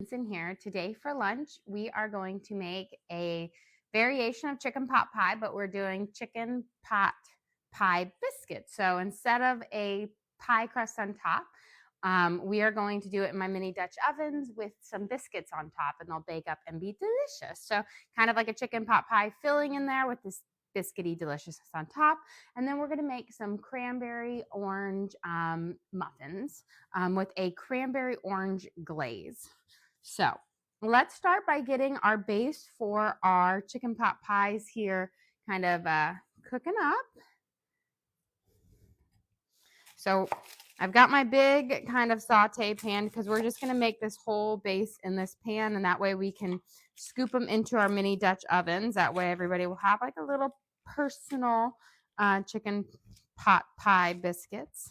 ingredients in here. Today for lunch, we are going to make a variation of chicken pot pie, but we're doing chicken pot pie biscuits. So instead of a pie crust on top, we are going to do it in my mini Dutch ovens with some biscuits on top, and they'll bake up and be delicious. So kind of like a chicken pot pie filling in there with this biscuity deliciousness on top. And then we're going to make some cranberry orange muffins with a cranberry orange glaze. So let's start by getting our base for our chicken pot pies here kind of cooking up. So I've got my big kind of saute pan because we're just going to make this whole base in this pan, and that way we can scoop them into our mini Dutch ovens. That way everybody will have like a little personal chicken pot pie biscuits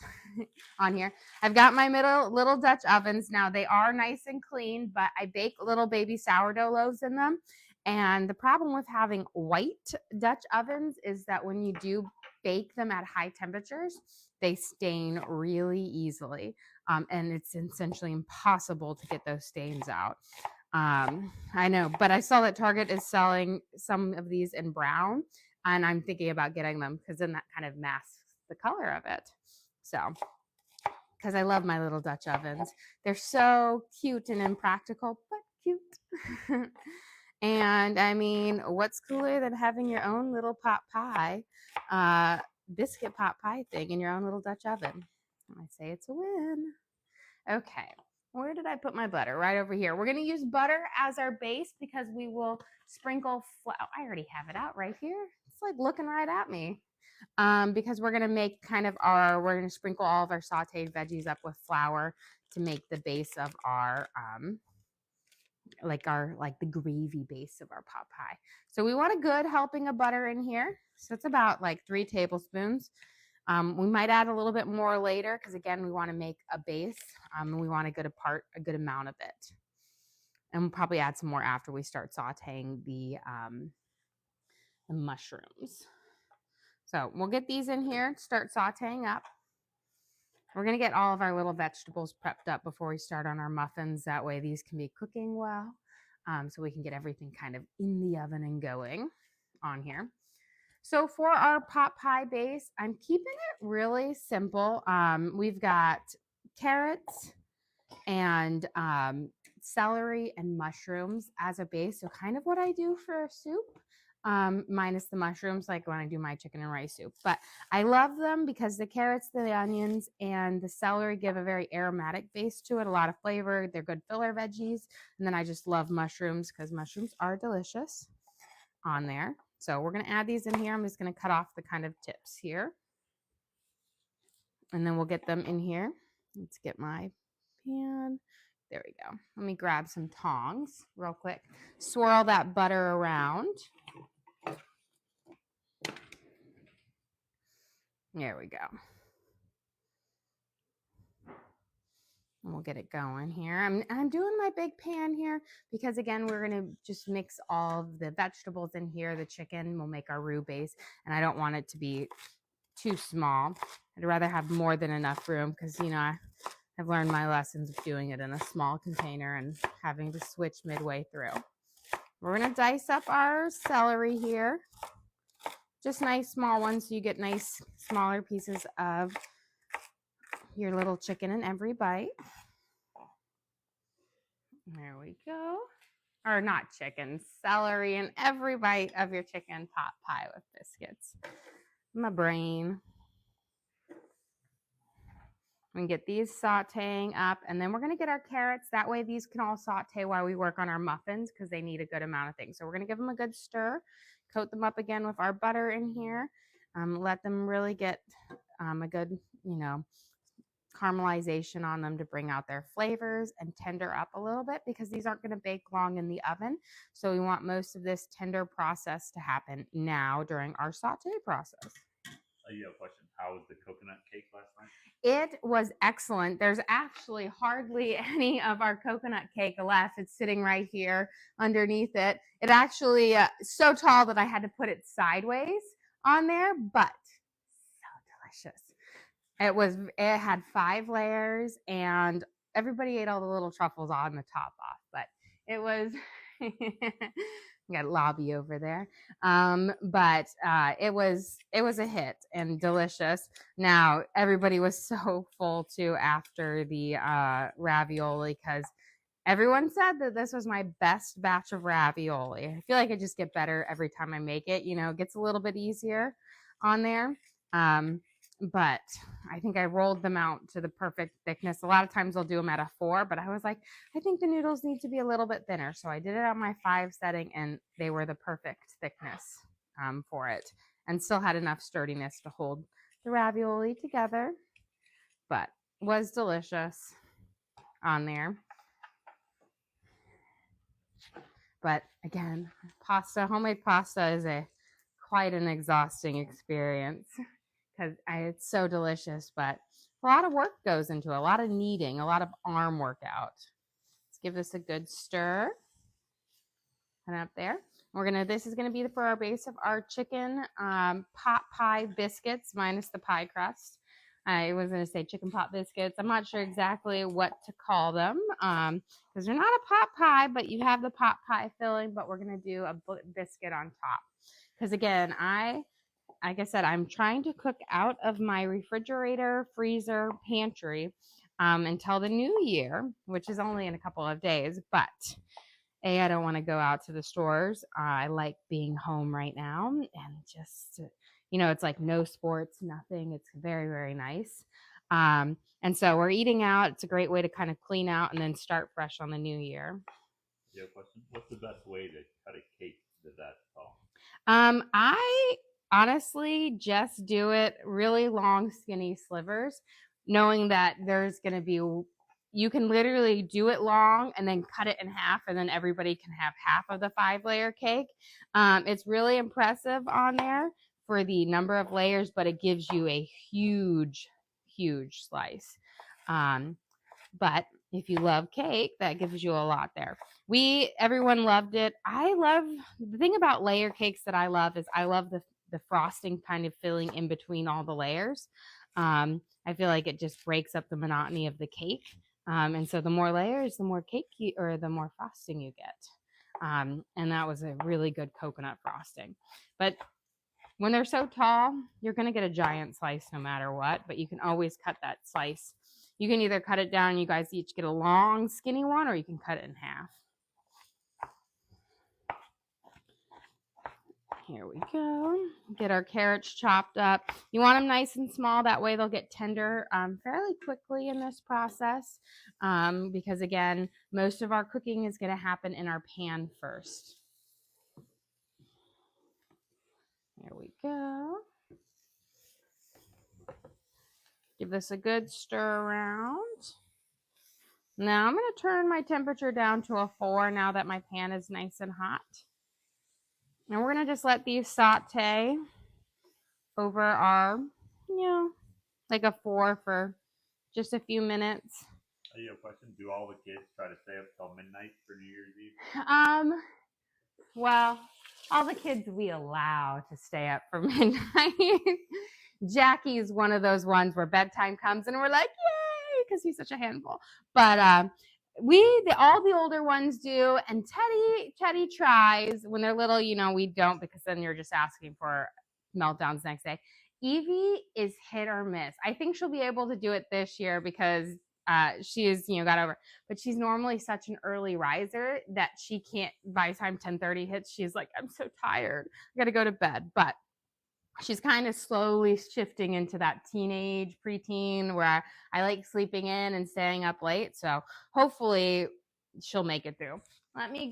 on here. I've got my little Dutch ovens. Now they are nice and clean, but I bake little baby sourdough loaves in them. And the problem with having white Dutch ovens is that when you do bake them at high temperatures, they stain really easily. And it's essentially impossible to get those stains out. I know, but I saw that Target is selling some of these in brown, and I'm thinking about getting them because then that kind of masks the color of it. So, because I love my little Dutch ovens. They're so cute and impractical, but cute. And I mean, what's cooler than having your own little pot pie, biscuit pot pie thing in your own little Dutch oven? I say it's a win. Okay, where did I put my butter? Right over here. We're going to use butter as our base because we will sprinkle flour. I already have it out right here. It's like looking right at me. Because we're going to make we're going to sprinkle all of our sauteed veggies up with flour to make the base of our, like the gravy base of our pot pie. So we want a good helping of butter in here. So it's about like 3 tablespoons. We might add a little bit more later because again, we want to make a base. And we want a good amount of it. And we'll probably add some more after we start sauteing the mushrooms. So we'll get these in here, start sauteing up. We're going to get all of our little vegetables prepped up before we start on our muffins. That way these can be cooking well, so we can get everything kind of in the oven and going on here. So for our pot pie base, I'm keeping it really simple. We've got carrots and celery and mushrooms as a base. So kind of what I do for a soup. Minus the mushrooms, like when I do my chicken and rice soup. But I love them because the carrots, the onions, and the celery give a very aromatic base to it, a lot of flavor. They're good filler veggies. And then I just love mushrooms because mushrooms are delicious on there. So we're going to add these in here. I'm just going to cut off the kind of tips here. And then we'll get them in here. Let's get my pan. There we go. Let me grab some tongs real quick. Swirl that butter around. There we go. And we'll get it going here. I'm doing my big pan here because again, we're going to just mix all of the vegetables in here. The chicken will make our roux base, and I don't want it to be too small. I'd rather have more than enough room because, you know, I've learned my lessons of doing it in a small container and having to switch midway through. We're going to dice up our celery here. Just nice small ones so you get nice smaller pieces of your little chicken in every bite. There we go. Or not chicken, celery in every bite of your chicken pot pie with biscuits. My brain. We can get these sauteing up, and then we're going to get our carrots. That way these can all saute while we work on our muffins because they need a good amount of things. So we're going to give them a good stir, coat them up again with our butter in here, let them really get a good, you know, caramelization on them to bring out their flavors and tender up a little bit because these aren't going to bake long in the oven. So we want most of this tender process to happen now during our saute process. You have a question. How was the coconut cake last night? It was excellent. There's actually hardly any of our coconut cake left. It's sitting right here underneath it. It actually so tall that I had to put it sideways on there, but so delicious. It had 5 layers, and everybody ate all the little truffles on the top off. but it was got a lobby over there. But it was a hit and delicious. Now everybody was so full too after the ravioli because everyone said that this was my best batch of ravioli. I feel like I just get better every time I make it. It gets a little bit easier on there. But I think I rolled them out to the perfect thickness. A lot of times I'll do them at a 4, but I was like, I think the noodles need to be a little bit thinner. So I did it on my 5 setting, and they were the perfect thickness for it, and still had enough sturdiness to hold the ravioli together, but was delicious on there. But again, homemade pasta is quite an exhausting experience because it's so delicious, but a lot of work goes into it, a lot of kneading, a lot of arm workout. Let's give this a good stir. And up there. This is gonna be for our base of our chicken pot pie biscuits minus the pie crust. I was gonna say chicken pot biscuits. I'm not sure exactly what to call them because they're not a pot pie, but you have the pot pie filling. But we're gonna do a biscuit on top because again, like I said, I'm trying to cook out of my refrigerator, freezer, pantry until the new year, which is only in a couple of days. But I don't want to go out to the stores. I like being home right now and just, it's like no sports, nothing. It's very, very nice. And so we're eating out. It's a great way to kind of clean out and then start fresh on the new year. Yeah, question. What's the best way to cut a cake that tall? I honestly just do it really long, skinny slivers, knowing that there's going to be, you can literally do it long and then cut it in half, and then everybody can have half of the 5-layer cake. It's really impressive on there for the number of layers, but it gives you a huge, huge slice. But if you love cake, that gives you a lot there. Everyone loved it. The thing about layer cakes that I love is I love the frosting kind of filling in between all the layers. I feel like it just breaks up the monotony of the cake. And so the more layers, the more cake the more frosting you get. And that was a really good coconut frosting. But when they're so tall, you're going to get a giant slice no matter what, but you can always cut that slice. You can either cut it down and you guys each get a long, skinny one, or you can cut it in half. Here we go. Get our carrots chopped up. You want them nice and small. That way they'll get tender fairly quickly in this process because, again, most of our cooking is going to happen in our pan first. Here we go. Give this a good stir around. Now I'm going to turn my temperature down to a 4 now that my pan is nice and hot. And we're going to just let these saute over our, like a 4 for just a few minutes. I have a question. Do all the kids try to stay up till midnight for New Year's Eve? Well, all the kids we allow to stay up for midnight. Jackie is one of those ones where bedtime comes and we're like, yay, because he's such a handful. But all the older ones do, and Teddy tries when they're little. We don't, because then you're just asking for meltdowns next day. Evie is hit or miss. I think she'll be able to do it this year because she is, got over. But she's normally such an early riser that she can't. By the time 10:30 hits, she's like, I'm so tired. I got to go to bed. But she's kind of slowly shifting into that teenage, preteen, where I like sleeping in and staying up late. So hopefully she'll make it through. Let me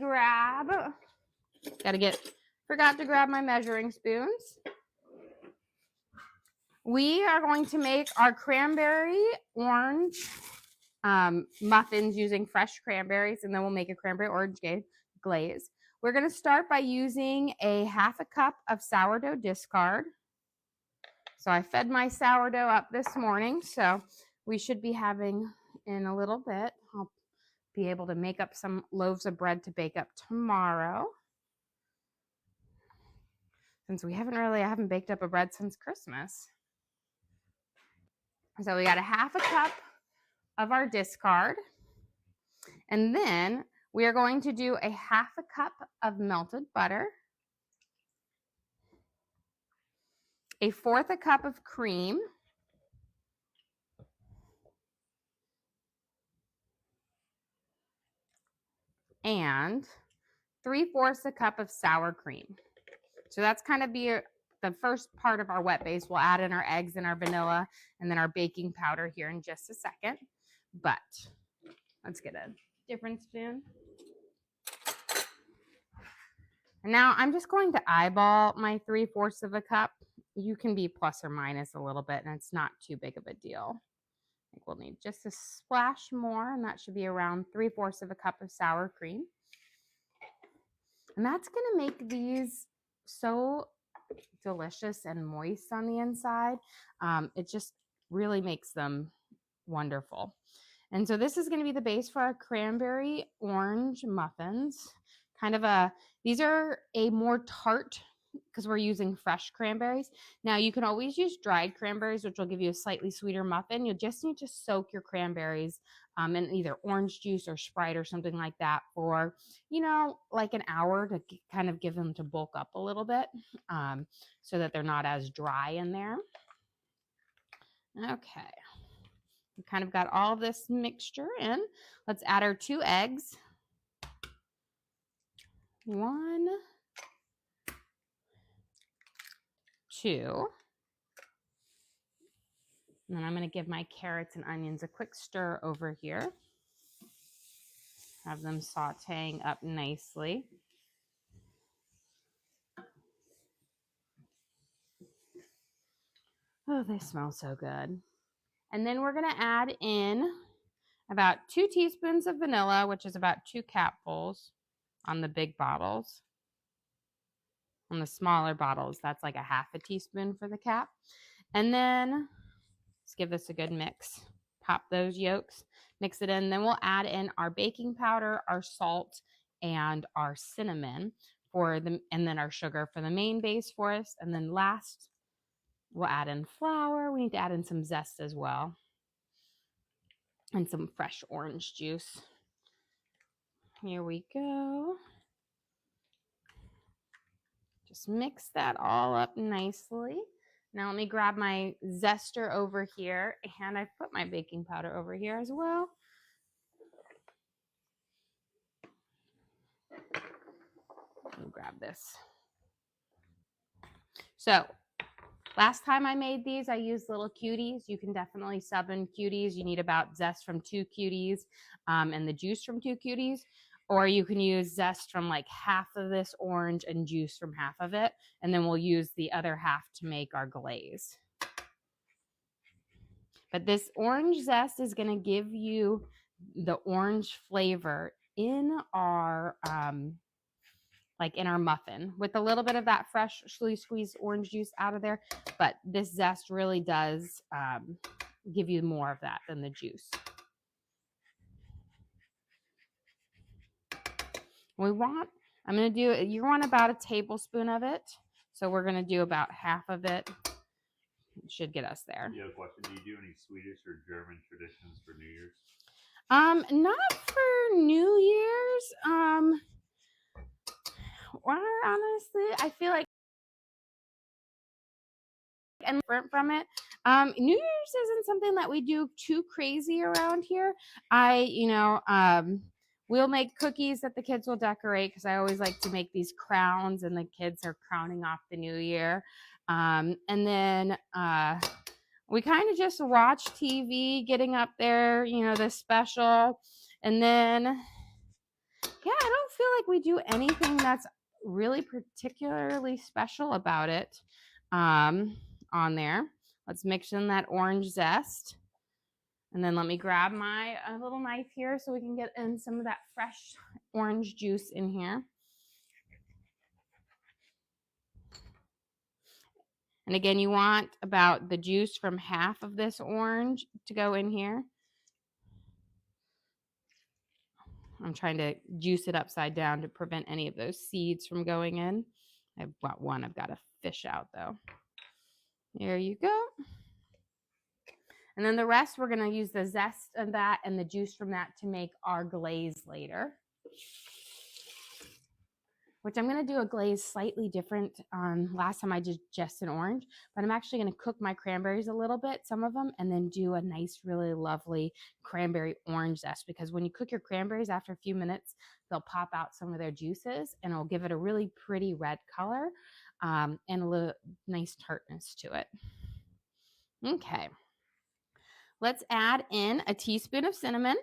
forgot to grab my measuring spoons. We are going to make our cranberry orange muffins using fresh cranberries, and then we'll make a cranberry orange glaze. We're going to start by using a 1/2 cup of sourdough discard. So I fed my sourdough up this morning, so we should be having in a little bit. I'll be able to make up some loaves of bread to bake up tomorrow. Since I haven't baked up a bread since Christmas. So we got a 1/2 cup of our discard. And then We are going to do a 1/2 cup of melted butter, 1/4 cup of cream, and 3/4 a cup of sour cream. So that's kind of the first part of our wet base. We'll add in our eggs and our vanilla and then our baking powder here in just a second. But let's get a different spoon. And now I'm just going to eyeball my 3/4 of a cup. You can be plus or minus a little bit, and it's not too big of a deal. I think we'll need just a splash more, and that should be around 3/4 of a cup of sour cream. And that's going to make these so delicious and moist on the inside. It just really makes them wonderful. And so this is going to be the base for our cranberry orange muffins. These are a more tart because we're using fresh cranberries. Now you can always use dried cranberries, which will give you a slightly sweeter muffin. You'll just need to soak your cranberries in either orange juice or Sprite or something like that for, like an hour to kind of give them to bulk up a little bit so that they're not as dry in there. Okay. We kind of got all this mixture in. Let's add our 2 eggs. 1, 2. And then I'm going to give my carrots and onions a quick stir over here. Have them sauteing up nicely. Oh, they smell so good. And then we're going to add in about 2 teaspoons of vanilla, which is about 2 capfuls on the big bottles. On the smaller bottles, that's like a 1/2 teaspoon for the cap. And then let's give this a good mix. Pop those yolks, mix it in. Then we'll add in our baking powder, our salt, and our cinnamon and then our sugar for the main base for us. And then last, we'll add in flour. We need to add in some zest as well. And some fresh orange juice. Here we go. Just mix that all up nicely. Now let me grab my zester over here, and I've put my baking powder over here as well. Let me grab this. So last time I made these, I used little cuties. You can definitely sub in cuties. You need about zest from 2 cuties and the juice from 2 cuties. Or you can use zest from like 1/2 of this orange and juice from 1/2 of it. And then we'll use the other 1/2 to make our glaze. But this orange zest is going to give you the orange flavor in our in our muffin with a little bit of that freshly squeezed orange juice out of there. But this zest really does give you more of that than the juice. You want about a tablespoon of it. So we're going to do about 1/2 of it. It should get us there. You have a question. Do you do any Swedish or German traditions for New Year's? Not for New Year's. Or honestly, I feel like and different from it. New Year's isn't something that we do too crazy around here. We'll make cookies that the kids will decorate because I always like to make these crowns and the kids are crowning off the new year. And then we kind of just watch TV getting up there, the special. And then, I don't feel like we do anything that's really particularly special about it on there. Let's mix in that orange zest. And then let me grab my little knife here so we can get in some of that fresh orange juice in here. And again, you want about the juice from 1/2 of this orange to go in here. I'm trying to juice it upside down to prevent any of those seeds from going in. I've got one I've got to fish out though. There you go. And then the rest, we're going to use the zest of that and the juice from that to make our glaze later. which I'm going to do a glaze slightly different. Last time I did just an orange, but I'm actually going to cook my cranberries a little bit, some of them, and then do a nice, really lovely cranberry orange zest, because when you cook your cranberries after a few minutes, they'll pop out some of their juices and it'll give it a really pretty red color and a little nice tartness to it. Okay. Let's add in a teaspoon of cinnamon.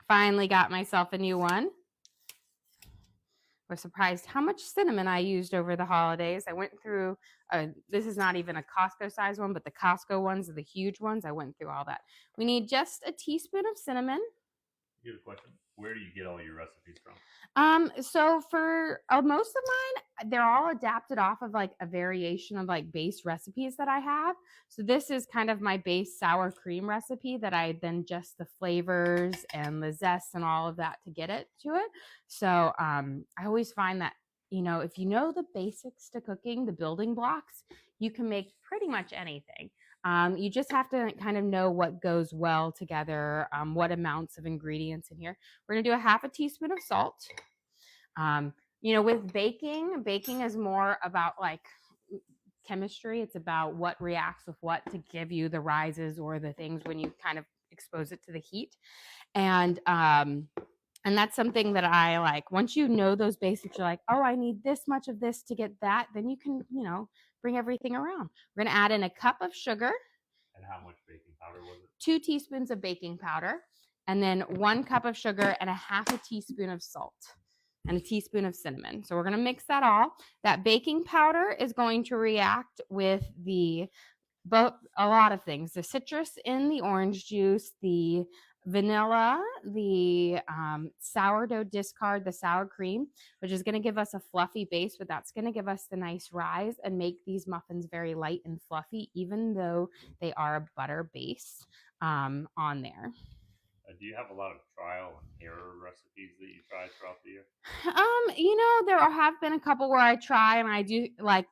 Finally got myself a new one. Was surprised how much cinnamon I used over the holidays. I went through, this is not even a Costco size one, but the Costco ones are the huge ones. I went through all that. We need just a teaspoon of cinnamon. Here's a question. Where do you get all your recipes from? So for most of mine, they're all adapted off of like a variation of like base recipes that I have. So this is kind of my base sour cream recipe that I then just the flavors and the zest and all of that to get it to it. So I always find that, if you know the basics to cooking, the building blocks, you can make pretty much anything. You just have to kind of know what goes well together, what amounts of ingredients in here. We're going to do a half a teaspoon of salt. With baking is more about like chemistry. It's about what reacts with what to give you the rises or the things when you kind of expose it to the heat. And that's something that I like. Once you know those basics, you're like, oh, I need this much of this to get that. Then you can, bring everything around. We're going to add in a cup of sugar. And how much baking powder was it? 2 teaspoons of baking powder, and then 1 cup of sugar and a half a teaspoon of salt and a teaspoon of cinnamon. So we're going to mix that all. That baking powder is going to react with a lot of things. The citrus in the orange juice, the vanilla, the sourdough discard, the sour cream, which is going to give us a fluffy base, but that's going to give us the nice rise and make these muffins very light and fluffy, even though they are a butter base on there. Do you have a lot of trial and error recipes that you try throughout the year? There have been a couple where I try and I do, like,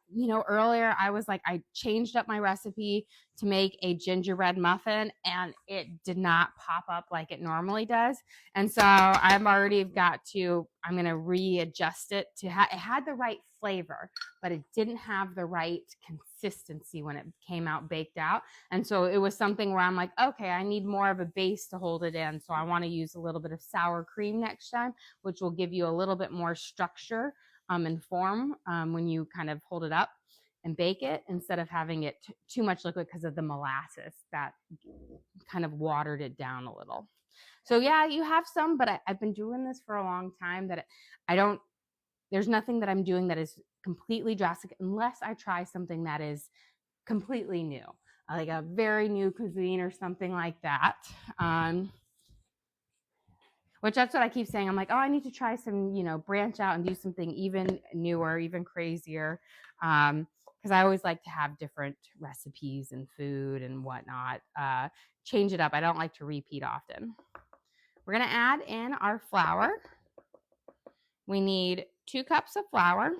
earlier I was like, I changed up my recipe to make a gingerbread muffin and it did not pop up like it normally does. And so I'm going to readjust it to, it had the right flavor, but it didn't have the right consistency when it came out baked out. And so it was something where I'm like, okay, I need more of a base to hold it in. So I want to use a little bit of sour cream next time, which will give you a little bit more structure and form when you kind of hold it up and bake it, instead of having it too much liquid because of the molasses that kind of watered it down a little. So yeah, you have some, but I've been doing this for a long time that there's nothing that I'm doing that is completely drastic unless I try something that is completely new, like a very new cuisine or something like that. Which that's what I keep saying. I'm like, oh, I need to try some, branch out and do something even newer, even crazier. Because I always like to have different recipes and food and whatnot. Change it up. I don't like to repeat often. We're going to add in our flour. We need 2 cups of flour.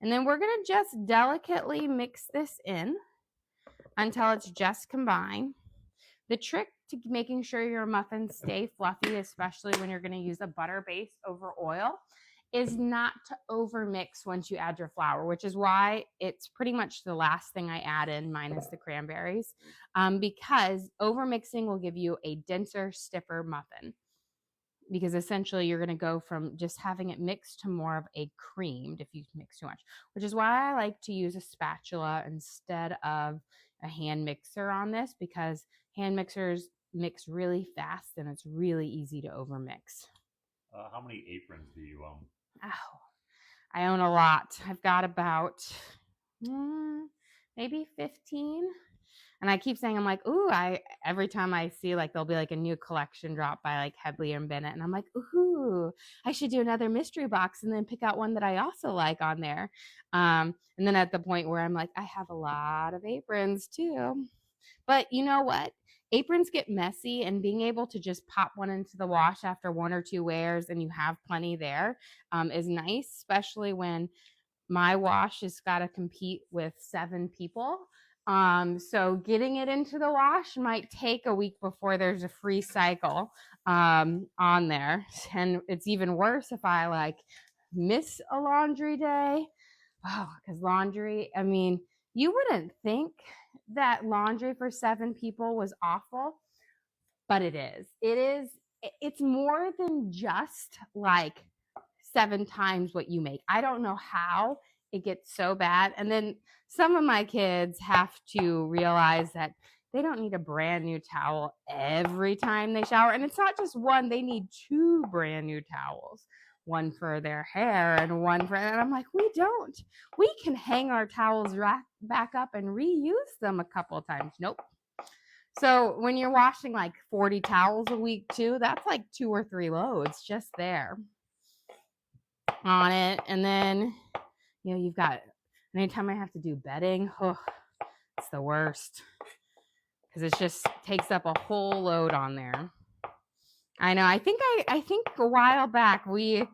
And then we're going to just delicately mix this in until it's just combined. The trick to making sure your muffins stay fluffy, especially when you're going to use a butter base over oil, is not to overmix once you add your flour, which is why it's pretty much the last thing I add in, minus the cranberries, because overmixing will give you a denser, stiffer muffin. Because essentially you're going to go from just having it mixed to more of a creamed if you mix too much, which is why I like to use a spatula instead of a hand mixer on this, because hand mixers mix really fast and it's really easy to overmix. How many aprons do you own? Oh, I own a lot. I've got about maybe 15. And I keep saying, I'm like, ooh, every time I see like there'll be like a new collection drop by like Headley and Bennett, and I'm like, ooh, I should do another mystery box and then pick out one that I also like on there. And then at the point where I'm like, I have a lot of aprons too. But you know what? Aprons get messy, and being able to just pop one into the wash after 1 or 2 wears and you have plenty there is nice, especially when my wash has got to compete with 7 people. So getting it into the wash might take a week before there's a free cycle on there. And it's even worse if I like miss a laundry day. Oh, because laundry, I mean, you wouldn't think that laundry for 7 people was awful, but it is. It's more than just like 7 times what you make. I don't know how it gets so bad. And then some of my kids have to realize that they don't need a brand new towel every time they shower. And it's not just one, they need 2 brand new towels. One for their hair and one for, and I'm like, we don't. We can hang our towels back up and reuse them a couple of times. Nope. So when you're washing like 40 towels a week too, that's like 2 or 3 loads just there on it. And then, you know, you've got, anytime I have to do bedding, oh, it's the worst because it just takes up a whole load on there. I know. I think a while back we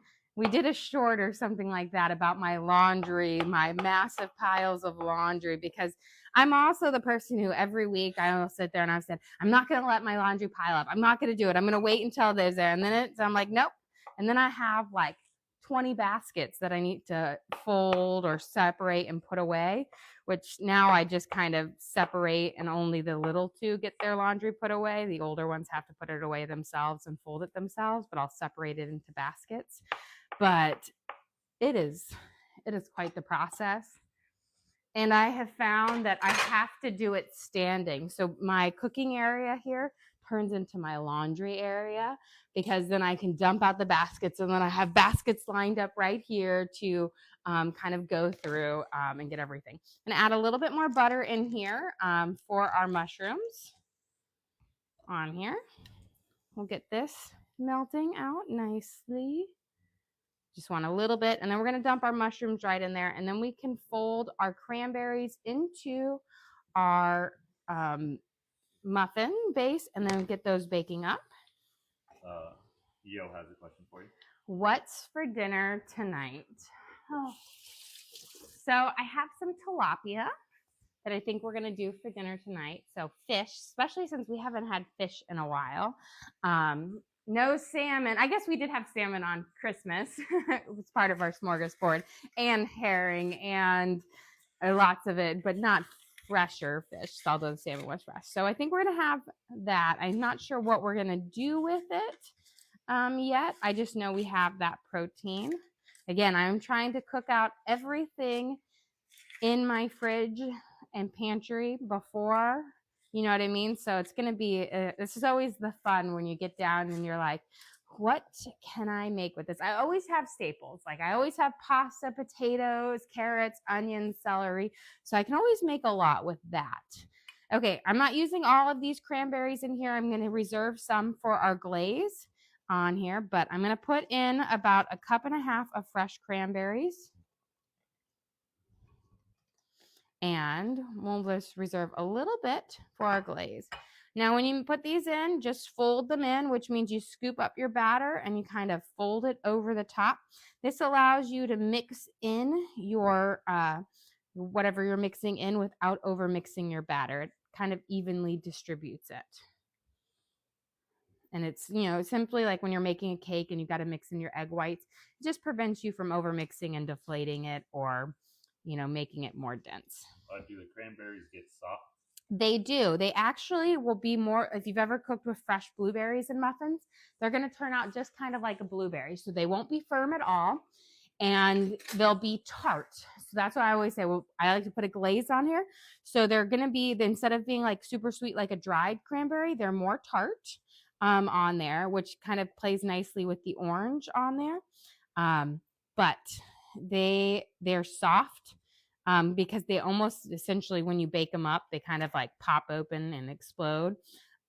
did a short or something like that about my laundry, my massive piles of laundry, because I'm also the person who every week I will sit there and I've said, I'm not going to let my laundry pile up. I'm not going to do it. I'm going to wait until there's there. And then I'm like, nope. And then I have like 20 baskets that I need to fold or separate and put away, which now I just kind of separate and only the little 2 get their laundry put away. The older ones have to put it away themselves and fold it themselves, but I'll separate it into baskets. But it is quite the process. And I have found that I have to do it standing. So my cooking area here turns into my laundry area, because then I can dump out the baskets, and then I have baskets lined up right here to kind of go through and get everything. And add a little bit more butter in here for our mushrooms on here. We'll get this melting out nicely. Just want a little bit, and then we're going to dump our mushrooms right in there, and then we can fold our cranberries into our muffin base, and then get those baking up. Yo has a question for you. What's for dinner tonight? Oh. So I have some tilapia that I think we're going to do for dinner tonight. So fish, especially since we haven't had fish in a while. No salmon. I guess we did have salmon on Christmas. It was part of our smorgasbord, and herring and lots of it, but not fresher fish, although the salmon was fresh. So I think we're going to have that. I'm not sure what we're going to do with it yet. I just know we have that protein. Again, I'm trying to cook out everything in my fridge and pantry before, you know what I mean? So it's going to be, this is always the fun when you get down and you're like, what can I make with this? I always have staples. Like I always have pasta, potatoes, carrots, onions, celery. So I can always make a lot with that. Okay, I'm not using all of these cranberries in here. I'm going to reserve some for our glaze on here, but I'm going to put in about 1.5 cups of fresh cranberries. And we'll just reserve a little bit for our glaze. Now, when you put these in, just fold them in, which means you scoop up your batter and you kind of fold it over the top. This allows you to mix in your whatever you're mixing in without over mixing your batter. It kind of evenly distributes it. And it's, you know, simply like when you're making a cake and you got to mix in your egg whites, it just prevents you from over mixing and deflating it, or, you know, making it more dense. Do the cranberries get soft? They do. They actually will be more, if you've ever cooked with fresh blueberries in muffins, they're going to turn out just kind of like a blueberry. So they won't be firm at all, and they'll be tart. So that's why I always say, well, I like to put a glaze on here. So they're going to be, instead of being like super sweet like a dried cranberry, they're more tart on there, which kind of plays nicely with the orange on there. But they're soft. Because they almost essentially, when you bake them up, they kind of like pop open and explode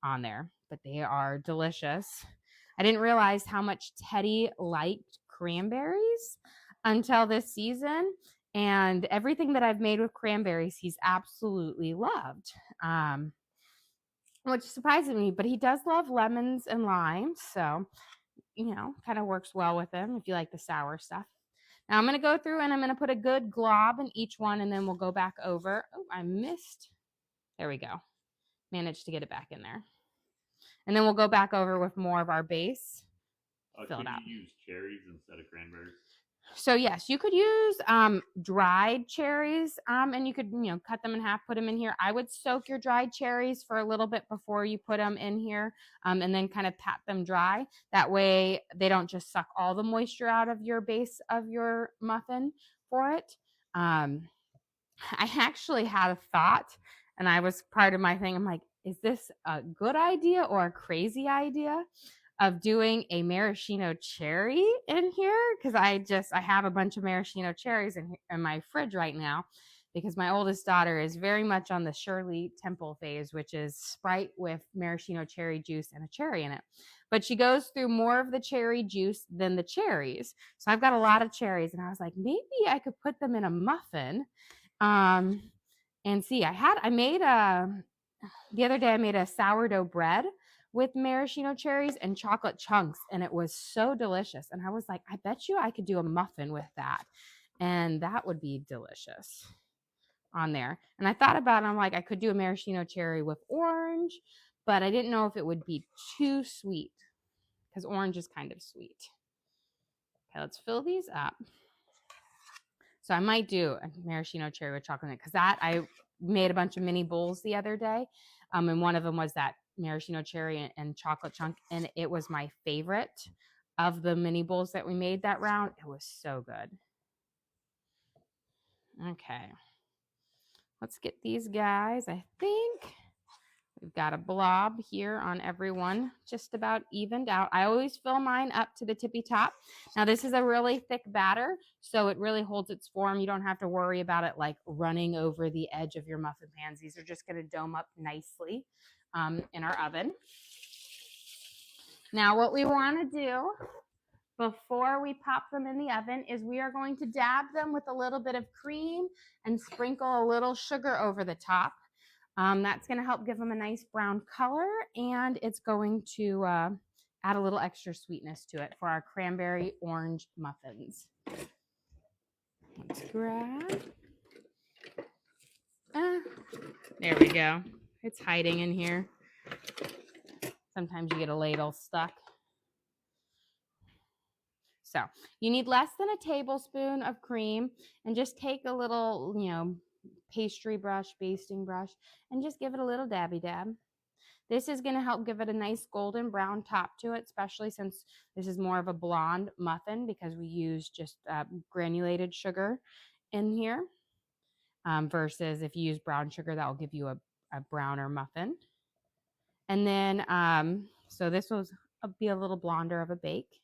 on there, but they are delicious. I didn't realize how much Teddy liked cranberries until this season, and everything that I've made with cranberries, he's absolutely loved, which surprises me, but he does love lemons and limes. So, you know, kind of works well with him if you like the sour stuff. Now I'm going to go through and I'm going to put a good glob in each one, and then we'll go back over. Oh, I missed There we go. Managed to get it back in there. And then we'll go back over with more of our base. Fill it Can out. you use cherries instead of cranberries? So yes, you could use dried cherries, and you could cut them in half, put them in here. I would soak your dried cherries for a little bit before you put them in here, and then kind of pat them dry. That way they don't just suck all the moisture out of your base of your muffin for it. I actually had a thought, and I was part of my thing. I'm like, is this a good idea or a crazy idea of doing a maraschino cherry in here? Because I have a bunch of maraschino cherries in my fridge right now, because my oldest daughter is very much on the Shirley Temple phase, which is Sprite with maraschino cherry juice and a cherry in it. But she goes through more of the cherry juice than the cherries. So I've got a lot of cherries, and I was like, maybe I could put them in a muffin. And see, the other day I made a sourdough bread with maraschino cherries and chocolate chunks, and it was so delicious. And I was like, I bet you I could do a muffin with that, and that would be delicious on there. And I thought about it, I'm like, I could do a maraschino cherry with orange, but I didn't know if it would be too sweet, because orange is kind of sweet. Okay, let's fill these up. So I might do a maraschino cherry with chocolate, because I made a bunch of mini bowls the other day, and one of them was that maraschino cherry and chocolate chunk, and it was my favorite of the mini bowls that we made that round. It was so good. Okay, let's get these guys. I think we've got a blob here on everyone, just about evened out. I always fill mine up to the tippy top. Now this is a really thick batter, so it really holds its form. You don't have to worry about it like running over the edge of your muffin pans. These are just going to dome up nicely in our oven. Now what we want to do before we pop them in the oven is we are going to dab them with a little bit of cream and sprinkle a little sugar over the top. That's going to help give them a nice brown color, and it's going to add a little extra sweetness to it for our cranberry orange muffins. Let's grab. There we go. It's hiding in here. Sometimes you get a ladle stuck. So you need less than a tablespoon of cream, and just take a little, pastry brush, basting brush, and just give it a little dabby dab. This is going to help give it a nice golden brown top to it, especially since this is more of a blonde muffin, because we use just granulated sugar in here, versus if you use brown sugar, that will give you a browner muffin. And then, so this will be a little blonder of a bake.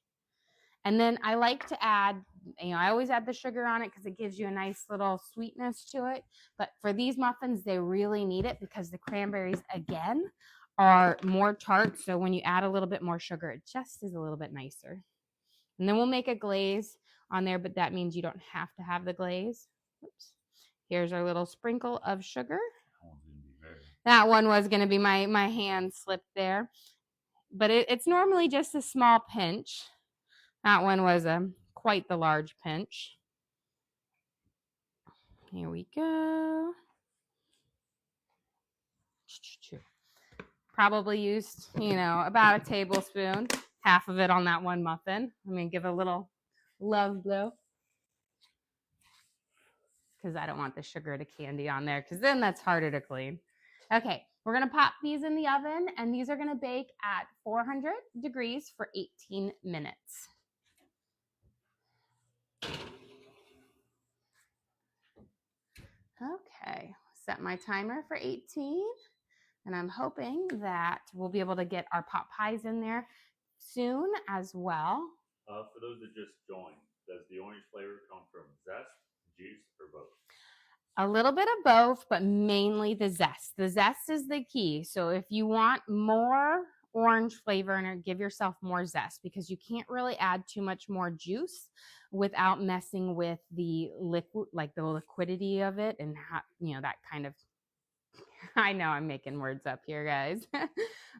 And then I like to add, I always add the sugar on it because it gives you a nice little sweetness to it. But for these muffins, they really need it because the cranberries, again, are more tart. So when you add a little bit more sugar, it just is a little bit nicer. And then we'll make a glaze on there, but that means you don't have to have the glaze. Oops. Here's our little sprinkle of sugar. That one was going to be my hand slipped there. But it's normally just a small pinch. That one was quite the large pinch. Here we go. Probably used, about a tablespoon, half of it on that one muffin. I'm going to give a little love blow, because I don't want the sugar to candy on there, because then that's harder to clean. Okay, we're going to pop these in the oven, and these are going to bake at 400 degrees for 18 minutes. Okay, set my timer for 18, and I'm hoping that we'll be able to get our pot pies in there soon as well. For those that just joined, does the orange flavor come from zest, juice, or both? A little bit of both, but mainly the zest. The zest is the key. So if you want more orange flavor in it, give yourself more zest, because you can't really add too much more juice without messing with the liquid, like the liquidity of it, and that kind of. I know I'm making words up here, guys,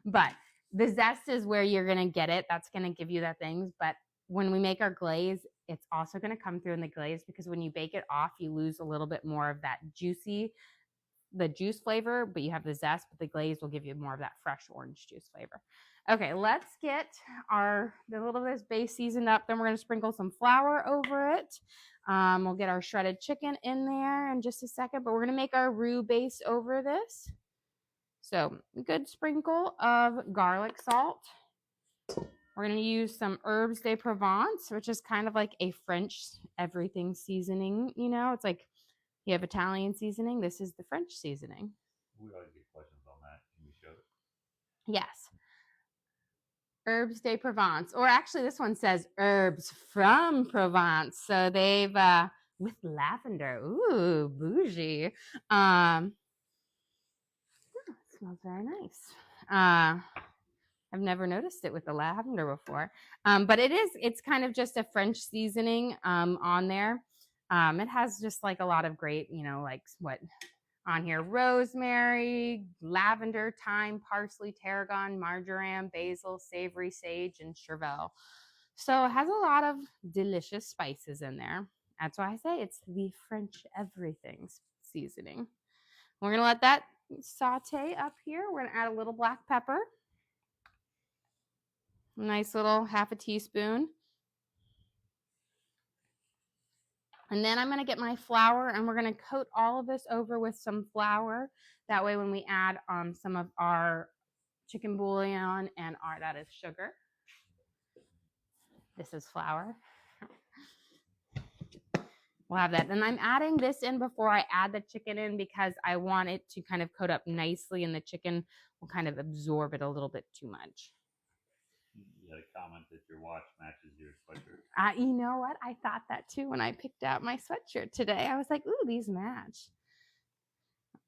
but the zest is where you're gonna get it. That's gonna give you that things. But when we make our glaze, it's also gonna come through in the glaze, because when you bake it off, you lose a little bit more of that juicy the juice flavor, but you have the zest, but the glaze will give you more of that fresh orange juice flavor. Okay, let's get the little bit of this base seasoned up. Then we're going to sprinkle some flour over it. We'll get our shredded chicken in there in just a second, but we're going to make our roux base over this. So a good sprinkle of garlic salt. We're going to use some herbes de Provence, which is kind of like a French everything seasoning. You know, it's like you have Italian seasoning. This is the French seasoning. We always get questions on that. Can you show it? Yes. Herbes de Provence. Or actually, this one says herbs from Provence. So they've, with lavender. Ooh, bougie. It smells very nice. I've never noticed it with the lavender before. But it's kind of just a French seasoning on there. It has just like a lot of great, you know, like what on here: rosemary, lavender, thyme, parsley, tarragon, marjoram, basil, savory, sage, and chervil. So it has a lot of delicious spices in there. That's why I say it's the French everything seasoning. We're going to let that saute up here. We're going to add a little black pepper. A nice little half a teaspoon. And then I'm going to get my flour, and we're going to coat all of this over with some flour. That way when we add some of our chicken bouillon and that is sugar. This is flour. We'll have that. And I'm adding this in before I add the chicken in because I want it to kind of coat up nicely, and the chicken will kind of absorb it a little bit too much. You had a comment that your watch matches your sweatshirt. You know what? I thought that too when I picked out my sweatshirt today. I was like, ooh, these match.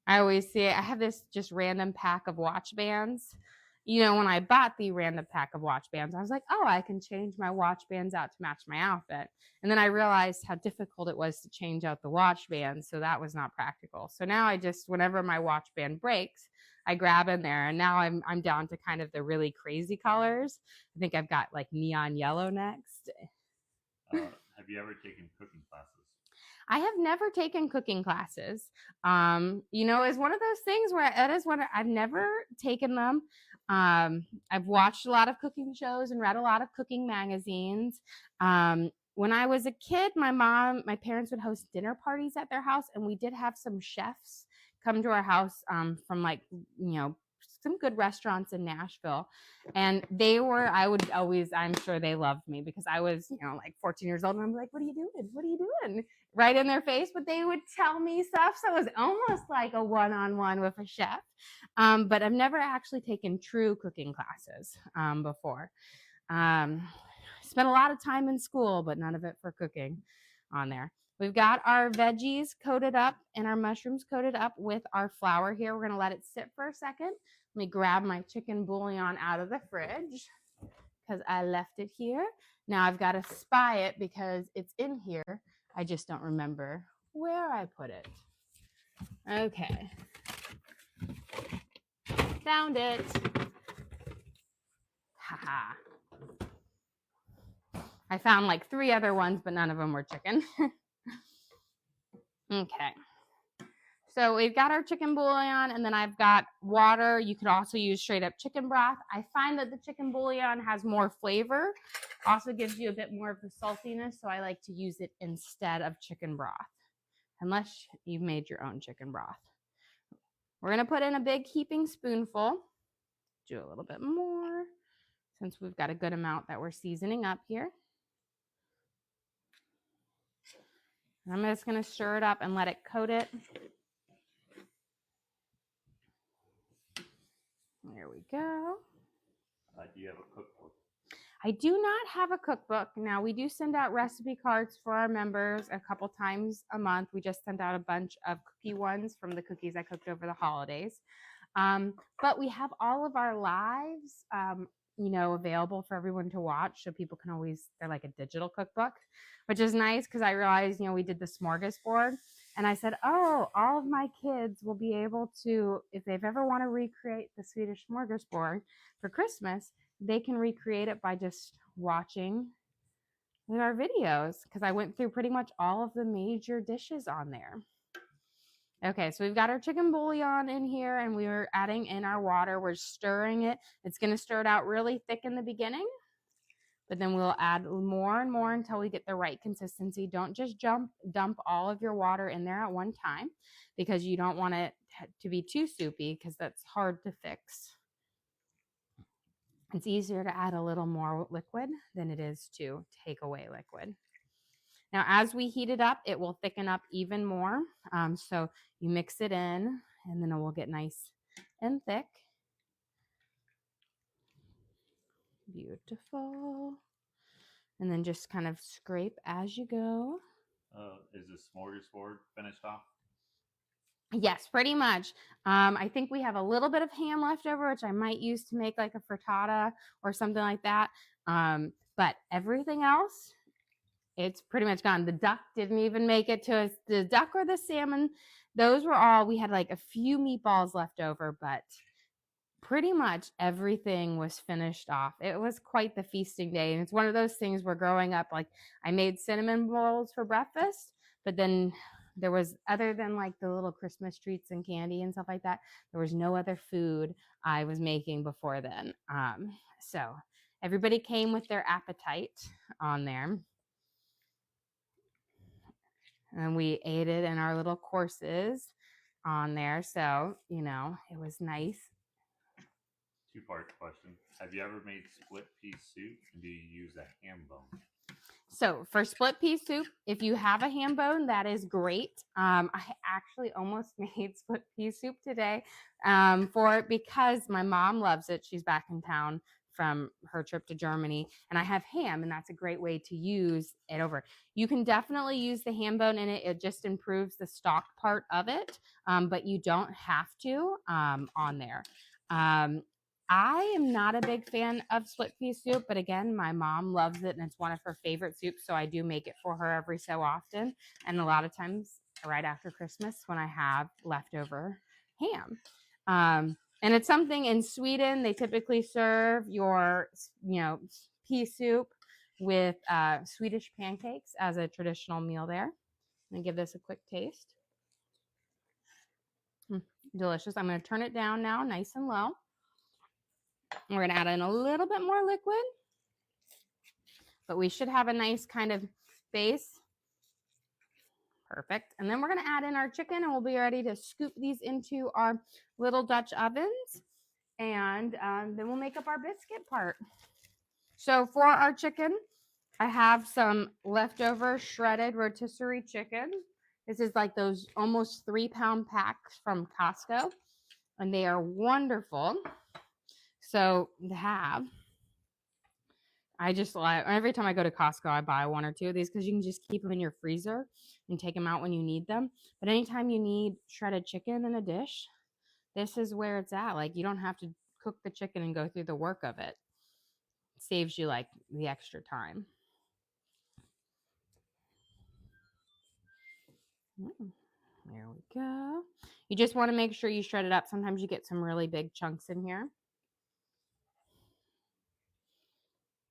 I always see it. I have this just random pack of watch bands. You know, when I bought the random pack of watch bands, I was like, oh, I can change my watch bands out to match my outfit. And then I realized how difficult it was to change out the watch bands. So that was not practical. So now I just, whenever my watch band breaks, I grab in there. And now I'm down to kind of the really crazy colors. I think I've got like neon yellow next. Have you ever taken cooking classes? I have never taken cooking classes. You know, it's one of those things where it is one I've never taken them. I've watched a lot of cooking shows and read a lot of cooking magazines. When I was a kid, my parents would host dinner parties at their house, and we did have some chefs come to our house from like, you know, some good restaurants in Nashville. And I'm sure they loved me because I was, you know, like 14 years old, and I'm like, what are you doing? What are you doing? Right in their face, but they would tell me stuff. So it was almost like a one-on-one with a chef. But I've never actually taken true cooking classes before. Spent a lot of time in school, but none of it for cooking on there. We've got our veggies coated up and our mushrooms coated up with our flour here. We're going to let it sit for a second. Let me grab my chicken bouillon out of the fridge because I left it here. Now I've got to spy it because it's in here. I just don't remember where I put it. Okay. Found it. Haha. I found like 3 other ones, but none of them were chicken. Okay. So we've got our chicken bouillon, and then I've got water. You could also use straight up chicken broth. I find that the chicken bouillon has more flavor, also gives you a bit more of the saltiness, so I like to use it instead of chicken broth, unless you've made your own chicken broth. We're going to put in a big heaping spoonful. Do a little bit more since we've got a good amount that we're seasoning up here. I'm just going to stir it up and let it coat it. There we go. Do you have a cookbook? I do not have a cookbook. Now, we do send out recipe cards for our members a couple times a month. We just sent out a bunch of cookie ones from the cookies I cooked over the holidays. But we have all of our lives, you know, available for everyone to watch. So people can always, they're like a digital cookbook, which is nice because I realized, you know, we did the smorgasbord. And I said, oh, all of my kids will be able to, if they've ever want to recreate the Swedish smorgasbord for Christmas, they can recreate it by just watching our videos, because I went through pretty much all of the major dishes on there. Okay, so we've got our chicken bouillon in here, and we're adding in our water. We're stirring it. It's going to stir it out really thick in the beginning, but then we'll add more and more until we get the right consistency. Don't just dump all of your water in there at one time, because you don't want it to be too soupy, because that's hard to fix. It's easier to add a little more liquid than it is to take away liquid. Now, as we heat it up, it will thicken up even more. So you mix it in, and then it will get nice and thick. Beautiful. And then just kind of scrape as you go. Is the smorgasbord finished off? Yes, pretty much. I think we have a little bit of ham left over, which I might use to make like a frittata or something like that. But everything else, it's pretty much gone. The duck didn't even make it to us. The duck or the salmon, those were all, we had like a few meatballs left over, but pretty much everything was finished off. It was quite the feasting day. And it's one of those things where growing up, like I made cinnamon rolls for breakfast, but then there was, other than like the little Christmas treats and candy and stuff like that, there was no other food I was making before then. So everybody came with their appetite on there. And we ate it in our little courses on there. So, you know, it was nice. Two-part question. Have you ever made split pea soup, and do you use a ham bone? So for split pea soup, if you have a ham bone, that is great. I actually almost made split pea soup today for it, because my mom loves it. She's back in town from her trip to Germany, and I have ham, and that's a great way to use it over. You can definitely use the ham bone in it. It just improves the stock part of it, but you don't have to on there. I am not a big fan of split pea soup, but again, my mom loves it, and it's one of her favorite soups, so I do make it for her every so often, and a lot of times right after Christmas when I have leftover ham. And it's something in Sweden, they typically serve your, pea soup with Swedish pancakes as a traditional meal there. I'm going to give this a quick taste. Delicious. I'm going to turn it down now, nice and low. We're going to add in a little bit more liquid, but we should have a nice kind of base. Perfect. And then we're going to add in our chicken, and we'll be ready to scoop these into our little Dutch ovens. And then we'll make up our biscuit part. So for our chicken, I have some leftover shredded rotisserie chicken. This is like those almost 3-pound packs from Costco, and they are wonderful. So to have, every time I go to Costco, I buy 1 or 2 of these, because you can just keep them in your freezer and take them out when you need them. But anytime you need shredded chicken in a dish, this is where it's at. Like, you don't have to cook the chicken and go through the work of it. It saves you like the extra time. There we go. You just want to make sure you shred it up. Sometimes you get some really big chunks in here.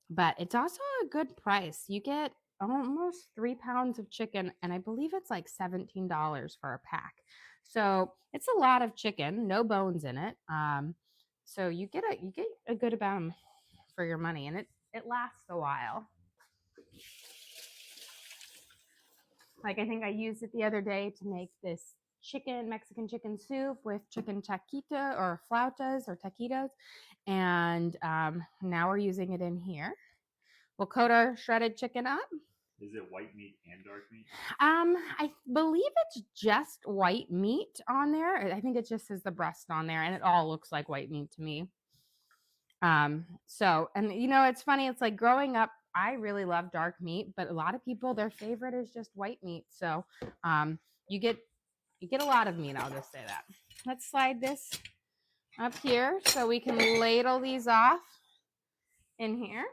But it's also a good price. You get almost 3 pounds of chicken, and I believe it's like $17 for a pack. So it's a lot of chicken, no bones in it. So you get a good amount for your money, and it lasts a while. Like, I think I used it the other day to make this Mexican chicken soup with chicken taquita or flautas or taquitos. And now we're using it in here. We'll coat our shredded chicken up. Is it white meat and dark meat? I believe it's just white meat on there. I think it just says the breast on there, and it all looks like white meat to me. So, and it's funny. It's like growing up, I really love dark meat, but a lot of people, their favorite is just white meat. So, you get a lot of meat. I'll just say that. Let's slide this up here so we can ladle these off in here.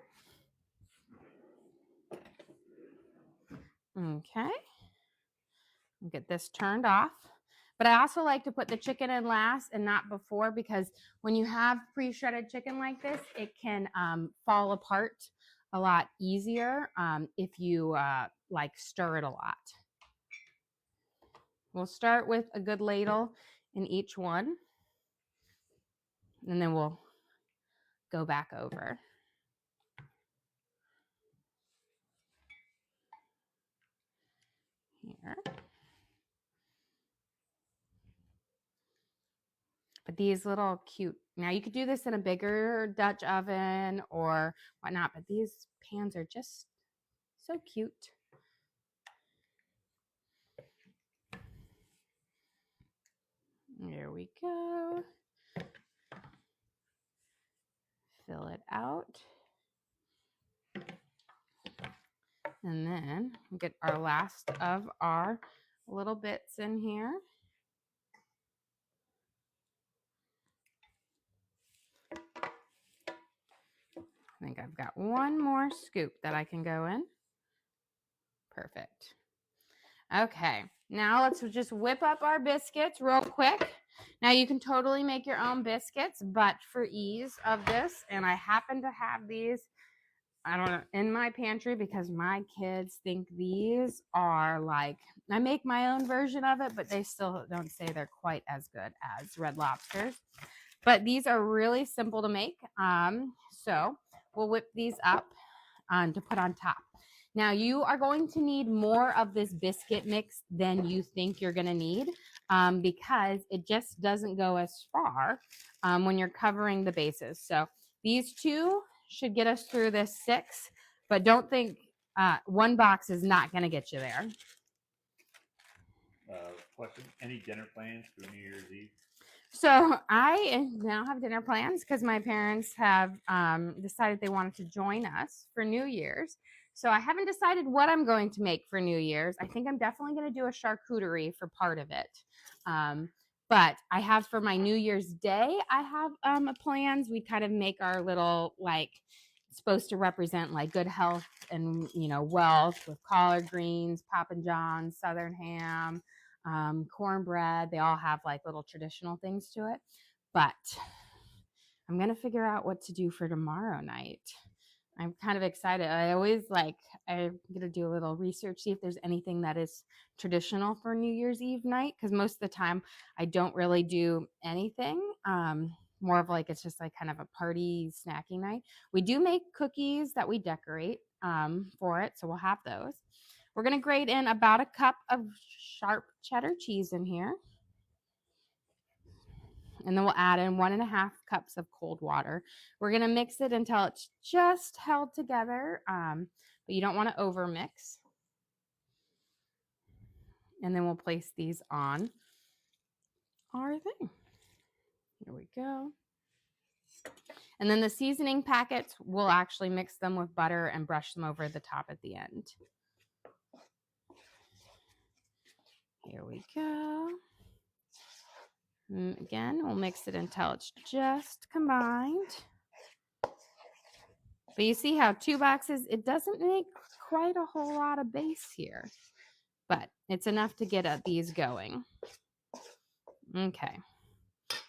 Okay. Get this turned off. But I also like to put the chicken in last and not before, because when you have pre-shredded chicken like this, it can fall apart a lot easier if you stir it a lot. We'll start with a good ladle in each one, and then we'll go back over. Here. But these little cute, now you could do this in a bigger Dutch oven or whatnot, but these pans are just so cute. There we go. Fill it out. And then get our last of our little bits in here. I think I've got one more scoop that I can go in. Perfect. Okay, now let's just whip up our biscuits real quick. Now you can totally make your own biscuits, but for ease of this, and I happen to have these, I don't know, in my pantry because my kids think these are like, I make my own version of it, but they still don't say they're quite as good as Red Lobsters. But these are really simple to make. So we'll whip these up to put on top. Now you are going to need more of this biscuit mix than you think you're going to need because it just doesn't go as far when you're covering the bases. So these two should get us through this 6, but don't think one box is not going to get you there. Question, any dinner plans for New Year's Eve? So I now have dinner plans because my parents have decided they wanted to join us for New Year's. So I haven't decided what I'm going to make for New Year's. I think I'm definitely going to do a charcuterie for part of it. But I have for my New Year's Day, I have plans. We kind of make our little, like, supposed to represent like good health and, you know, wealth with collard greens, Papa John's, Southern ham, cornbread. They all have like little traditional things to it. But I'm going to figure out what to do for tomorrow night. I'm kind of excited. I'm going to do a little research, see if there's anything that is traditional for New Year's Eve night. Because most of the time I don't really do anything. More of like, it's just like kind of a party snacking night. We do make cookies that we decorate for it. So we'll have those. We're going to grate in about a cup of sharp cheddar cheese in here. And then we'll add in 1.5 cups of cold water. We're going to mix it until it's just held together, but you don't want to over mix. And then we'll place these on our thing. Here we go. And then the seasoning packets, we'll actually mix them with butter and brush them over the top at the end. Here we go. And again, we'll mix it until it's just combined. But you see how 2 boxes, it doesn't make quite a whole lot of base here, but it's enough to get these going. Okay.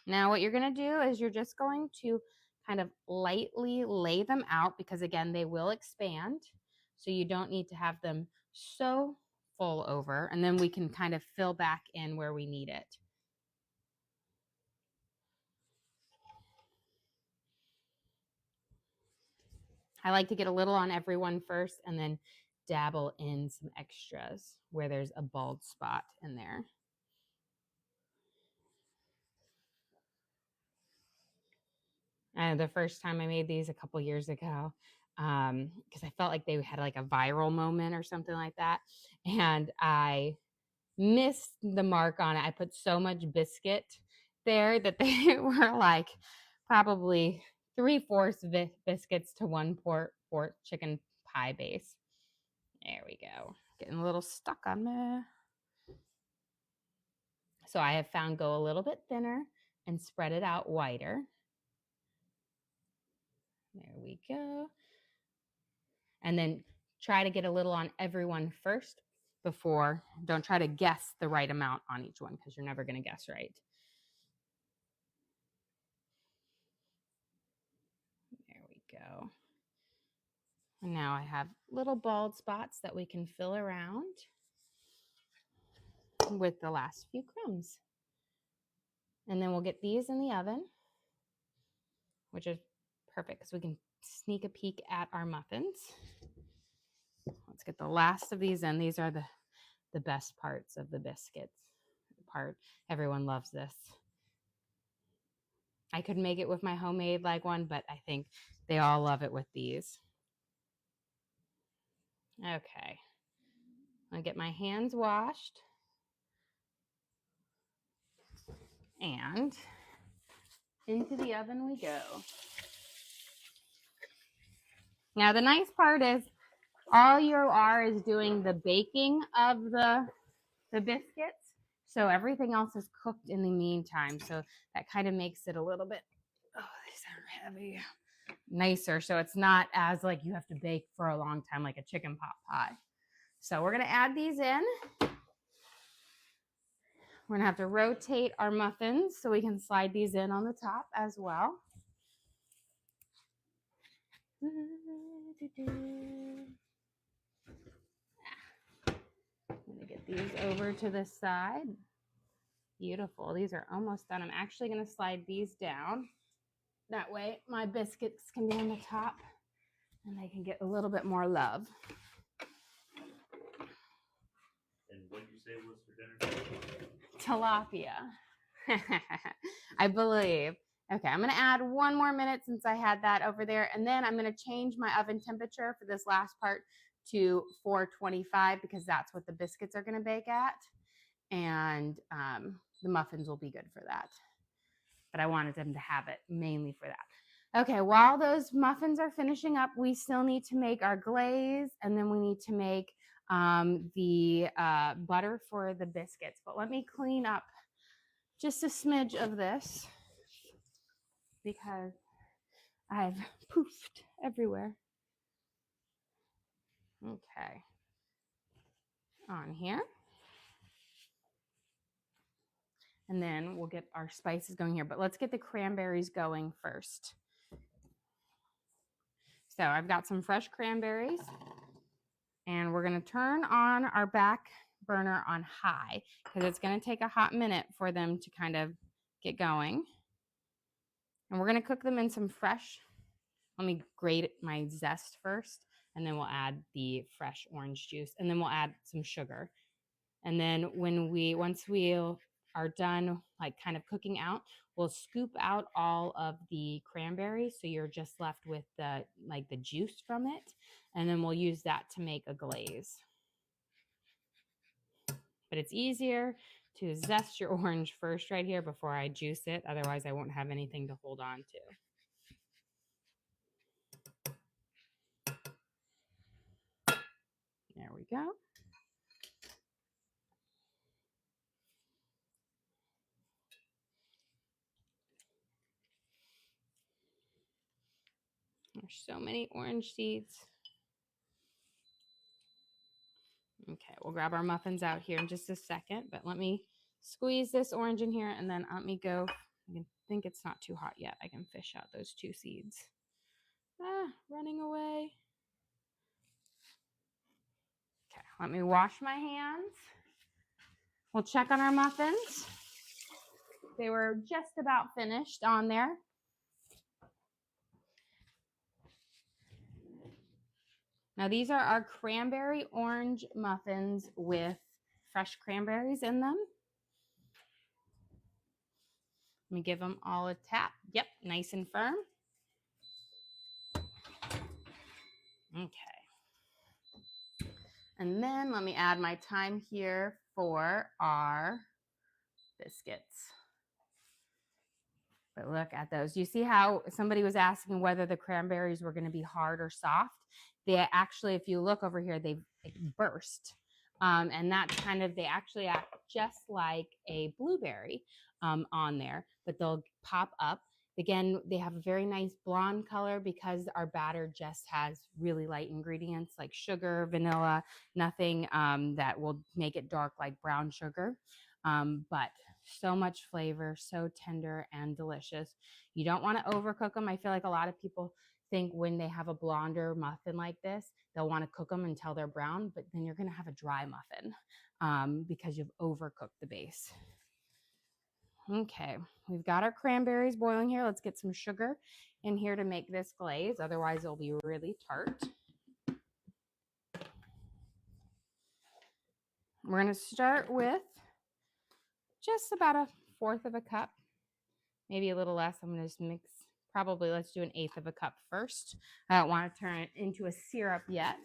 Now what you're going to do is you're just going to kind of lightly lay them out because, again, they will expand. So you don't need to have them so full over, and then we can kind of fill back in where we need it. I like to get a little on everyone first and then dabble in some extras where there's a bald spot in there. The first time I made these a couple years ago, because I felt like they had like a viral moment or something like that. And I missed the mark on it. I put so much biscuit there that they were like probably 3/4 biscuits to 1/4 chicken pie base. There we go. Getting a little stuck on me. So I have found go a little bit thinner and spread it out wider. There we go. And then try to get a little on everyone first before, don't try to guess the right amount on each one because you're never going to guess right. There we go. And now I have little bald spots that we can fill around. with the last few crumbs. And then we'll get these in the oven, which is perfect because we can sneak a peek at our muffins. Let's get the last of these in. These are the best parts of the biscuits. Everyone loves this. I could make it with my homemade one, but I think they all love it with these. Okay. I'll get my hands washed. And into the oven we go. Now the nice part is all you are is doing the baking of the biscuits. So everything else is cooked in the meantime. So that kind of makes it a little bit, oh, these are heavy, nicer. So it's not as you have to bake for a long time like a chicken pot pie. So we're going to add these in. We're going to have to rotate our muffins so we can slide these in on the top as well. I'm going to get these over to this side. Beautiful. These are almost done. I'm actually going to slide these down. That way my biscuits can be on the top and they can get a little bit more love. And what did you say was for dinner? Tilapia. I believe. Okay, I'm going to add 1 more minute since I had that over there. And then I'm going to change my oven temperature for this last part to 425 because that's what the biscuits are going to bake at. And the muffins will be good for that. But I wanted them to have it mainly for that. Okay, while those muffins are finishing up, we still need to make our glaze, and then we need to make the butter for the biscuits. But let me clean up just a smidge of this because I've poofed everywhere. Okay, on here. And then we'll get our spices going here. But let's get the cranberries going first. So I've got some fresh cranberries. And we're going to turn on our back burner on high because it's going to take a hot minute for them to kind of get going. And we're going to cook them in some fresh. Let me grate my zest first. And then we'll add the fresh orange juice. And then we'll add some sugar. And then once we are done kind of cooking out, we'll scoop out all of the cranberries so you're just left with the juice from it, and then we'll use that to make a glaze. But it's easier to zest your orange first right here before I juice it, otherwise I won't have anything to hold on to. There we go. There's so many orange seeds. Okay, we'll grab our muffins out here in just a second, but let me squeeze this orange in here and then let me go. I think it's not too hot yet. I can fish out those 2 seeds. Running away. Okay, let me wash my hands. We'll check on our muffins. They were just about finished on there. Now these are our cranberry orange muffins with fresh cranberries in them. Let me give them all a tap. Yep, nice and firm. Okay. And then let me add my thyme here for our biscuits. But look at those. You see how somebody was asking whether the cranberries were going to be hard or soft? They actually, if you look over here, they burst. And that's they actually act just like a blueberry on there, but they'll pop up. Again, they have a very nice blonde color because our batter just has really light ingredients like sugar, vanilla, nothing that will make it dark like brown sugar. But so much flavor, so tender and delicious. You don't want to overcook them. I feel like a lot of people think when they have a blonder muffin like this, they'll want to cook them until they're brown, but then you're going to have a dry muffin because you've overcooked the base. Okay, we've got our cranberries boiling here. Let's get some sugar in here to make this glaze. Otherwise, it'll be really tart. We're going to start with just about 1/4 of a cup, maybe a little less. I'm going to just mix, probably let's do 1/8 of a cup first. I don't want to turn it into a syrup yet.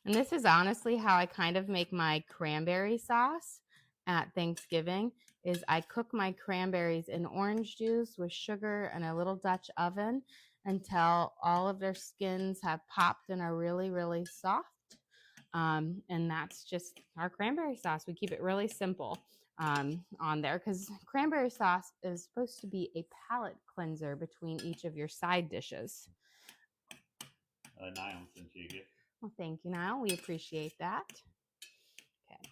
And this is honestly how I kind of make my cranberry sauce at Thanksgiving, is I cook my cranberries in orange juice with sugar and a little Dutch oven until all of their skins have popped and are really, really soft. And that's just our cranberry sauce. We keep it really simple on there because cranberry sauce is supposed to be a palate cleanser between each of your side dishes. Niall sent you a gift. Well, thank you, Niall. We appreciate that. Okay.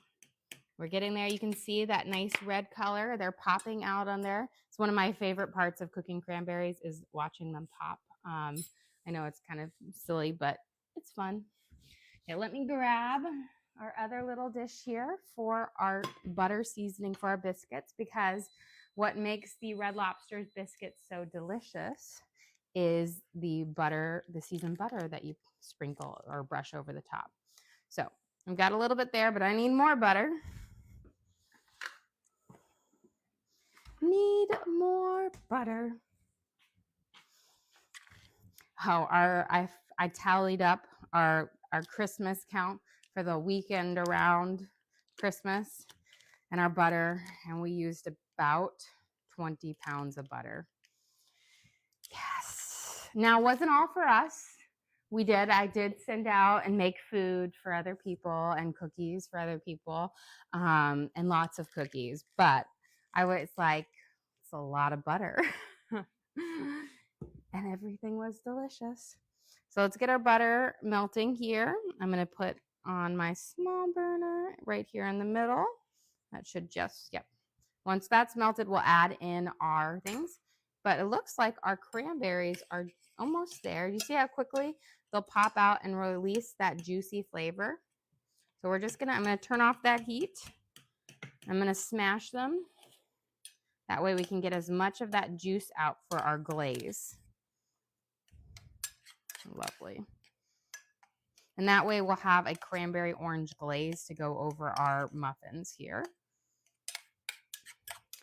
We're getting there. You can see that nice red color. They're popping out on there. It's one of my favorite parts of cooking cranberries is watching them pop. I know it's kind of silly, but it's fun. Okay, let me grab our other little dish here for our butter seasoning for our biscuits, because what makes the Red Lobster's biscuits so delicious is the butter, the seasoned butter that you sprinkle or brush over the top. So I've got a little bit there, but I need more butter. Need more butter. Oh, I tallied up our Christmas count for the weekend around Christmas and our butter, and we used about 20 pounds of butter. Yes. Now, it wasn't all for us. I did send out and make food for other people and cookies for other people, and lots of cookies, but I was like, it's a lot of butter. And everything was delicious. So let's get our butter melting here. I'm going to put on my small burner right here in the middle. That should just, yep. Once that's melted, we'll add in our things. But it looks like our cranberries are almost there. You see how quickly they'll pop out and release that juicy flavor? So I'm going to turn off that heat. I'm going to smash them. That way we can get as much of that juice out for our glaze. Lovely. And that way we'll have a cranberry orange glaze to go over our muffins here.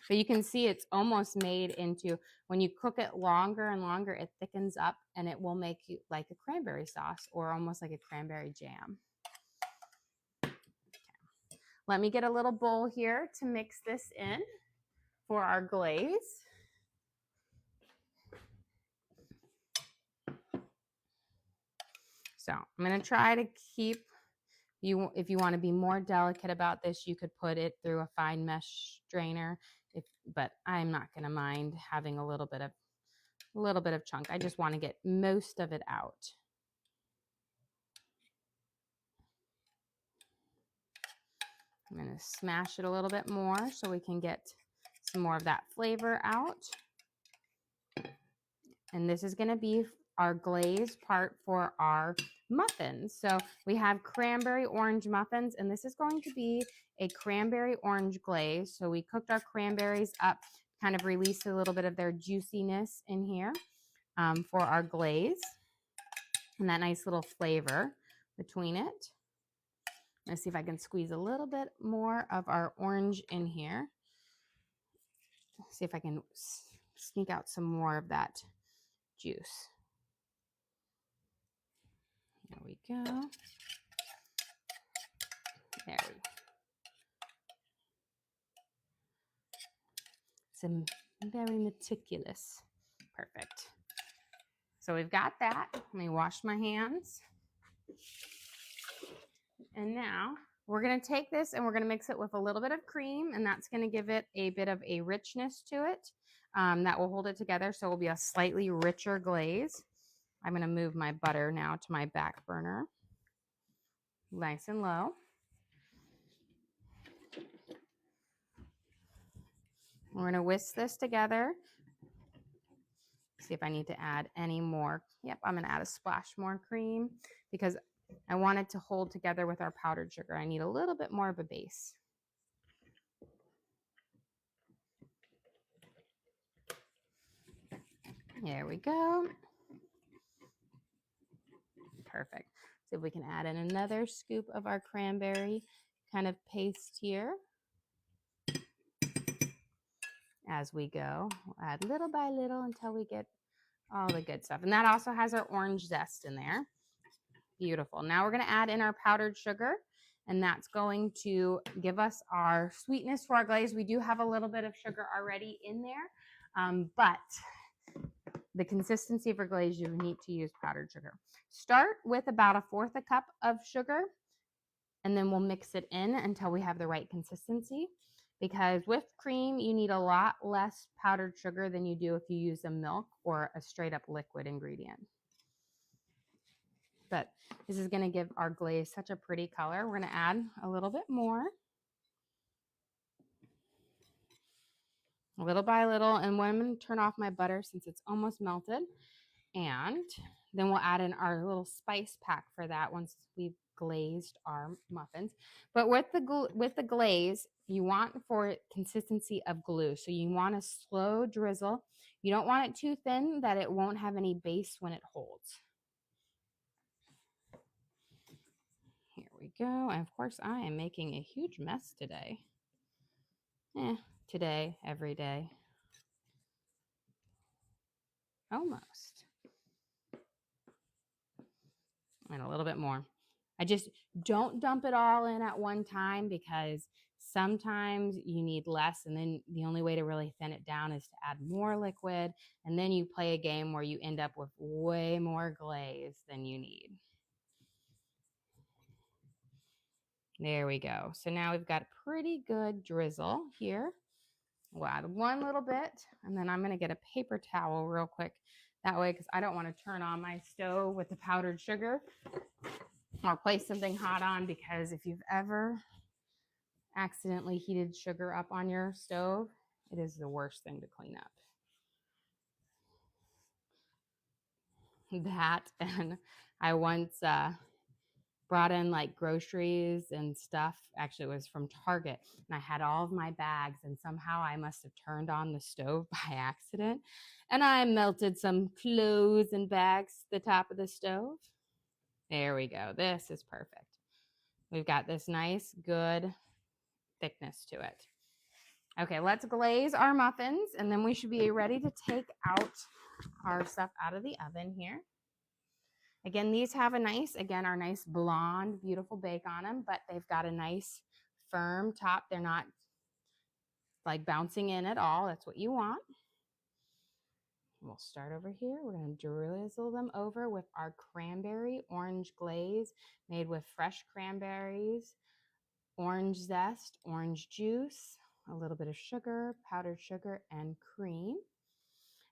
But you can see it's almost made into, when you cook it longer and longer, it thickens up and it will make you like a cranberry sauce or almost like a cranberry jam. Okay. Let me get a little bowl here to mix this in for our glaze. So I'm going to try to keep, if you want to be more delicate about this, you could put it through a fine mesh strainer, but I'm not going to mind having a little bit of chunk. I just want to get most of it out. I'm going to smash it a little bit more so we can get some more of that flavor out. And this is going to be our glaze part for our muffins. So we have cranberry orange muffins, and this is going to be a cranberry orange glaze. So we cooked our cranberries up, kind of released a little bit of their juiciness in here for our glaze, and that nice little flavor between it. Let's see if I can squeeze a little bit more of our orange in here. See if I can sneak out some more of that juice. There we go. There we go. Some very meticulous. Perfect. So we've got that. Let me wash my hands. And now we're going to take this and we're going to mix it with a little bit of cream, and that's going to give it a bit of a richness to it that will hold it together. So it will be a slightly richer glaze. I'm going to move my butter now to my back burner, nice and low. We're going to whisk this together. See if I need to add any more. Yep, I'm going to add a splash more cream because I want it to hold together with our powdered sugar. I need a little bit more of a base. There we go. Perfect. See if we can add in another scoop of our cranberry kind of paste here. As we go, we'll add little by little until we get all the good stuff. And that also has our orange zest in there. Beautiful. Now we're going to add in our powdered sugar, and that's going to give us our sweetness for our glaze. We do have a little bit of sugar already in there, but the consistency for glaze, you need to use powdered sugar. Start with about 1/4 cup of sugar, and then we'll mix it in until we have the right consistency. Because whipped cream, you need a lot less powdered sugar than you do if you use a milk or a straight up liquid ingredient. But this is going to give our glaze such a pretty color. We're going to add a little bit more. Little by little. And when I'm going to turn off my butter since it's almost melted. And then we'll add in our little spice pack for that once we've glazed our muffins. But with the glaze, you want for consistency of glue. So you want a slow drizzle. You don't want it too thin that it won't have any base when it holds. Here we go. And of course, I am making a huge mess today. Today, every day. Almost. And a little bit more. I just don't dump it all in at one time because sometimes you need less, and then the only way to really thin it down is to add more liquid, and then you play a game where you end up with way more glaze than you need. There we go. So now we've got a pretty good drizzle here. We'll add one little bit, and then I'm going to get a paper towel real quick. That way, because I don't want to turn on my stove with the powdered sugar or place something hot on, because if you've ever accidentally heated sugar up on your stove, it is the worst thing to clean up. That, and I once brought in like groceries and stuff. Actually, it was from Target, and I had all of my bags, and somehow I must have turned on the stove by accident, and I melted some clothes and bags to the top of the stove. There we go. This is perfect. We've got this nice, good thickness to it. Okay, let's glaze our muffins, and then we should be ready to take out our stuff out of the oven here. Again, these have our nice blonde, beautiful bake on them, but they've got a nice firm top. They're not like bouncing in at all. That's what you want. We'll start over here. We're going to drizzle them over with our cranberry orange glaze made with fresh cranberries, orange zest, orange juice, a little bit of sugar, powdered sugar, and cream.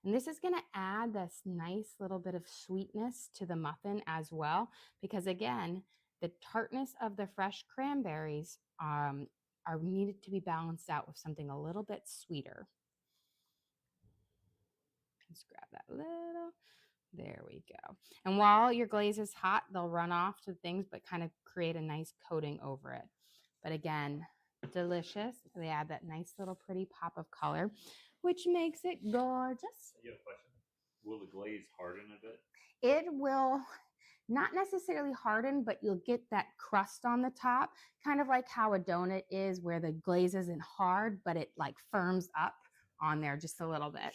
And this is going to add this nice little bit of sweetness to the muffin as well, because again, the tartness of the fresh cranberries are needed to be balanced out with something a little bit sweeter. Let's grab that little. There we go. And while your glaze is hot, they'll run off to things, but kind of create a nice coating over it. But again, delicious. They add that nice little pretty pop of color, which makes it gorgeous. You have a question? Will the glaze harden a bit? It will not necessarily harden, but you'll get that crust on the top, kind of like how a donut is, where the glaze isn't hard, but it like firms up on there just a little bit.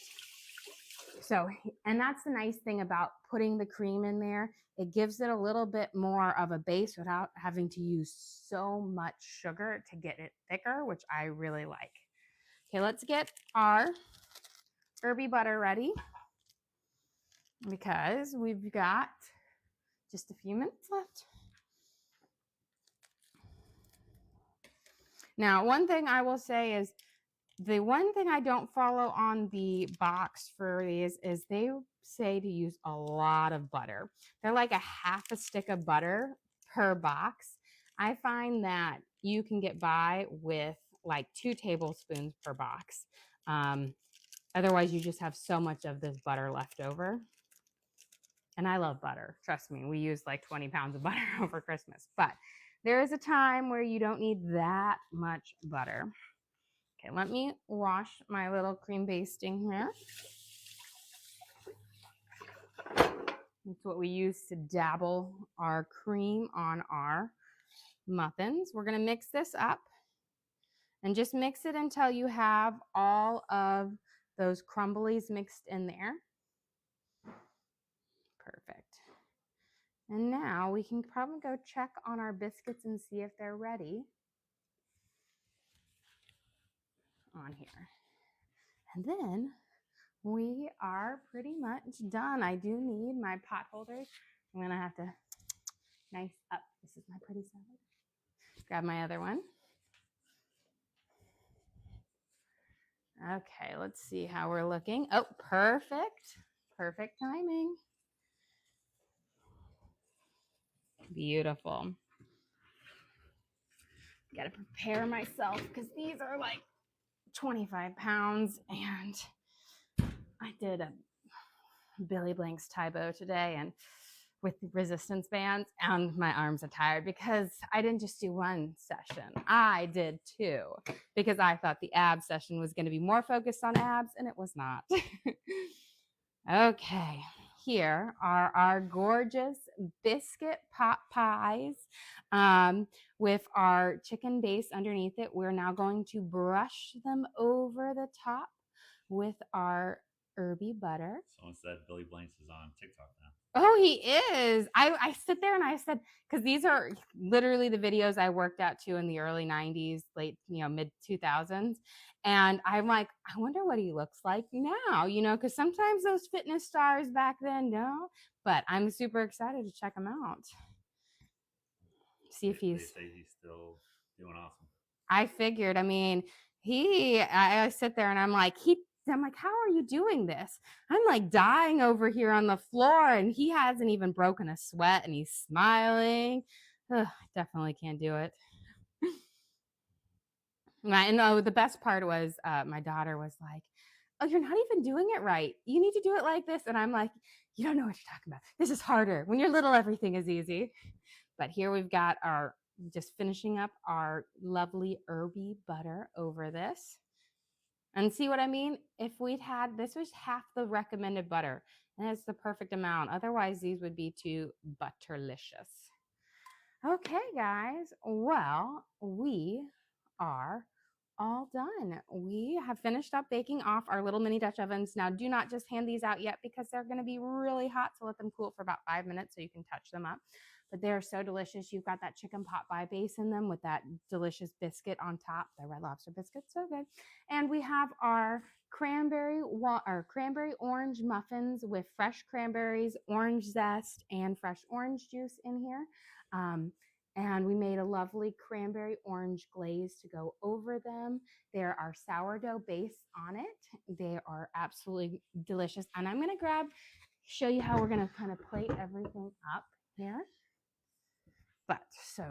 So, and that's the nice thing about putting the cream in there. It gives it a little bit more of a base without having to use so much sugar to get it thicker, which I really like. Okay, let's get our herby butter ready, because we've got just a few minutes left. Now, one thing I will say is, the one thing I don't follow on the box for these is they say to use a lot of butter. They're like a half a stick of butter per box. I find that you can get by with like 2 tablespoons per box. Otherwise, you just have so much of this butter left over. And I love butter. Trust me, we use like 20 pounds of butter over Christmas. But there is a time where you don't need that much butter. Okay, let me wash my little cream basting here. That's what we use to dabble our cream on our muffins. We're going to mix this up and just mix it until you have all of those crumblies mixed in there. Perfect. And now we can probably go check on our biscuits and see if they're ready on here. And then we are pretty much done. I do need my pot holders. I'm going to have to nice up. This is my pretty salad. Grab my other one. Okay, let's see how we're looking. Oh, perfect. Perfect timing. Beautiful. Got to prepare myself because these are like 25 pounds and I did a Billy Blank's tie bow today and with resistance bands and my arms are tired because I didn't just do one session. I did two because I thought the abs session was going to be more focused on abs and it was not. Okay, here are our gorgeous biscuit pot pies with our chicken base underneath it. We're now going to brush them over the top with our herby butter. Someone said Billy Blanks is on TikTok now. Oh, he is. I sit there and I said, because these are literally the videos I worked out to in the early 90s, late, mid 2000s. And I'm like, I wonder what he looks like now, because sometimes those fitness stars back then don't. But I'm super excited to check him out. See if They say he's still doing awesome. I figured, I sit there and I'm like, how are you doing this? I'm like dying over here on the floor and he hasn't even broken a sweat and he's smiling. Ugh, definitely can't do it. And the best part was my daughter was like, oh, you're not even doing it right. You need to do it like this. And I'm like, you don't know what you're talking about. This is harder. When you're little, everything is easy. But here we've got just finishing up our lovely herby butter over this. And see what I mean? If we'd had, this was half the recommended butter, and it's the perfect amount. Otherwise, these would be too butterlicious. Okay, guys. Well, we are all done. We have finished up baking off our little mini Dutch ovens. Now, do not just hand these out yet because they're going to be really hot, so let them cool for about 5 minutes so you can touch them up. But they're so delicious. You've got that chicken pot pie base in them with that delicious biscuit on top, the Red Lobster biscuit, so good. And we have our cranberry orange muffins with fresh cranberries, orange zest, and fresh orange juice in here. And we made a lovely cranberry orange glaze to go over them. There are sourdough base on it. They are absolutely delicious. And I'm going to show you how we're going to kind of plate everything up here. But so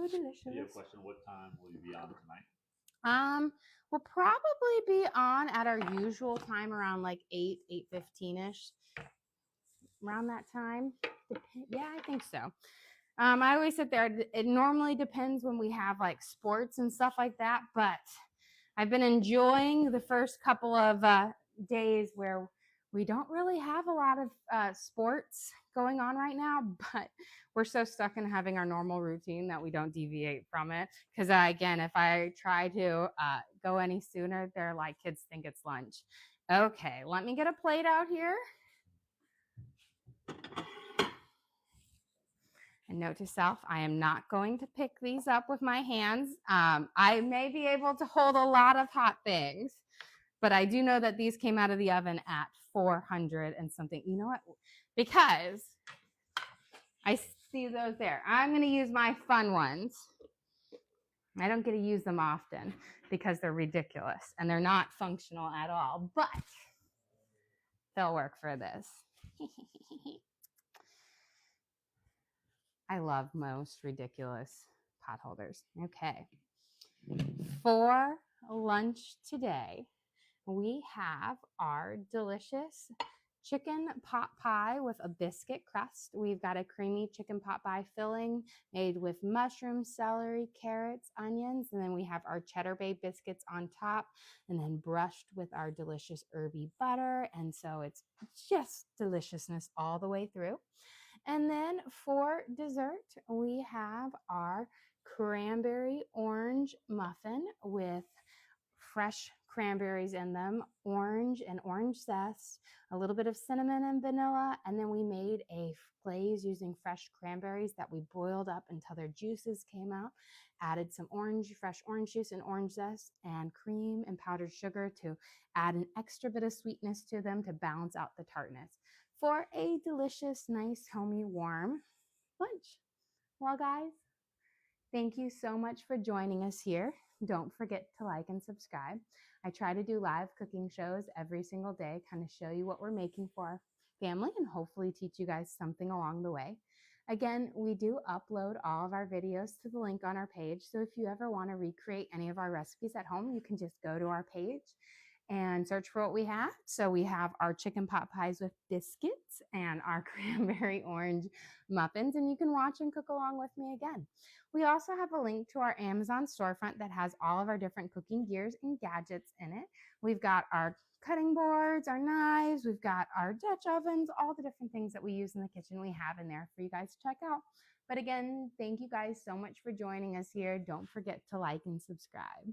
delicious. I have a question. What time will you be on tonight? We'll probably be on at our usual time around like 8:15ish. Around that time. Yeah, I think so. I always sit there. It normally depends when we have like sports and stuff like that, but I've been enjoying the first couple of days where we don't really have a lot of sports going on right now, but we're so stuck in having our normal routine that we don't deviate from it. Because again, if I try to go any sooner, they're like, kids think it's lunch. Okay, let me get a plate out here. And note to self, I am not going to pick these up with my hands. I may be able to hold a lot of hot things, but I do know that these came out of the oven at 400 and something. You know what? Because I see those there. I'm going to use my fun ones. I don't get to use them often because they're ridiculous and they're not functional at all, but they'll work for this. I love most ridiculous pot holders. Okay. For lunch today, we have our delicious chicken pot pie with a biscuit crust. We've got a creamy chicken pot pie filling made with mushrooms, celery, carrots, onions, and then we have our Cheddar Bay biscuits on top and then brushed with our delicious herby butter. And so it's just deliciousness all the way through. And then for dessert, we have our cranberry orange muffin with fresh cranberries in them, orange and orange zest, a little bit of cinnamon and vanilla, and then we made a glaze using fresh cranberries that we boiled up until their juices came out, added some fresh orange juice and orange zest, and cream and powdered sugar to add an extra bit of sweetness to them to balance out the tartness for a delicious, nice, homey, warm lunch. Well, guys, thank you so much for joining us here. Don't forget to like and subscribe. I try to do live cooking shows every single day, kind of show you what we're making for our family and hopefully teach you guys something along the way. Again, we do upload all of our videos to the link on our page. So if you ever want to recreate any of our recipes at home, you can just go to our page and search for what we have. So we have our chicken pot pies with biscuits and our cranberry orange muffins, and you can watch and cook along with me again. We also have a link to our Amazon storefront that has all of our different cooking gears and gadgets in it. We've got our cutting boards, our knives, we've got our Dutch ovens, all the different things that we use in the kitchen we have in there for you guys to check out. But again, thank you guys so much for joining us here. Don't forget to like and subscribe.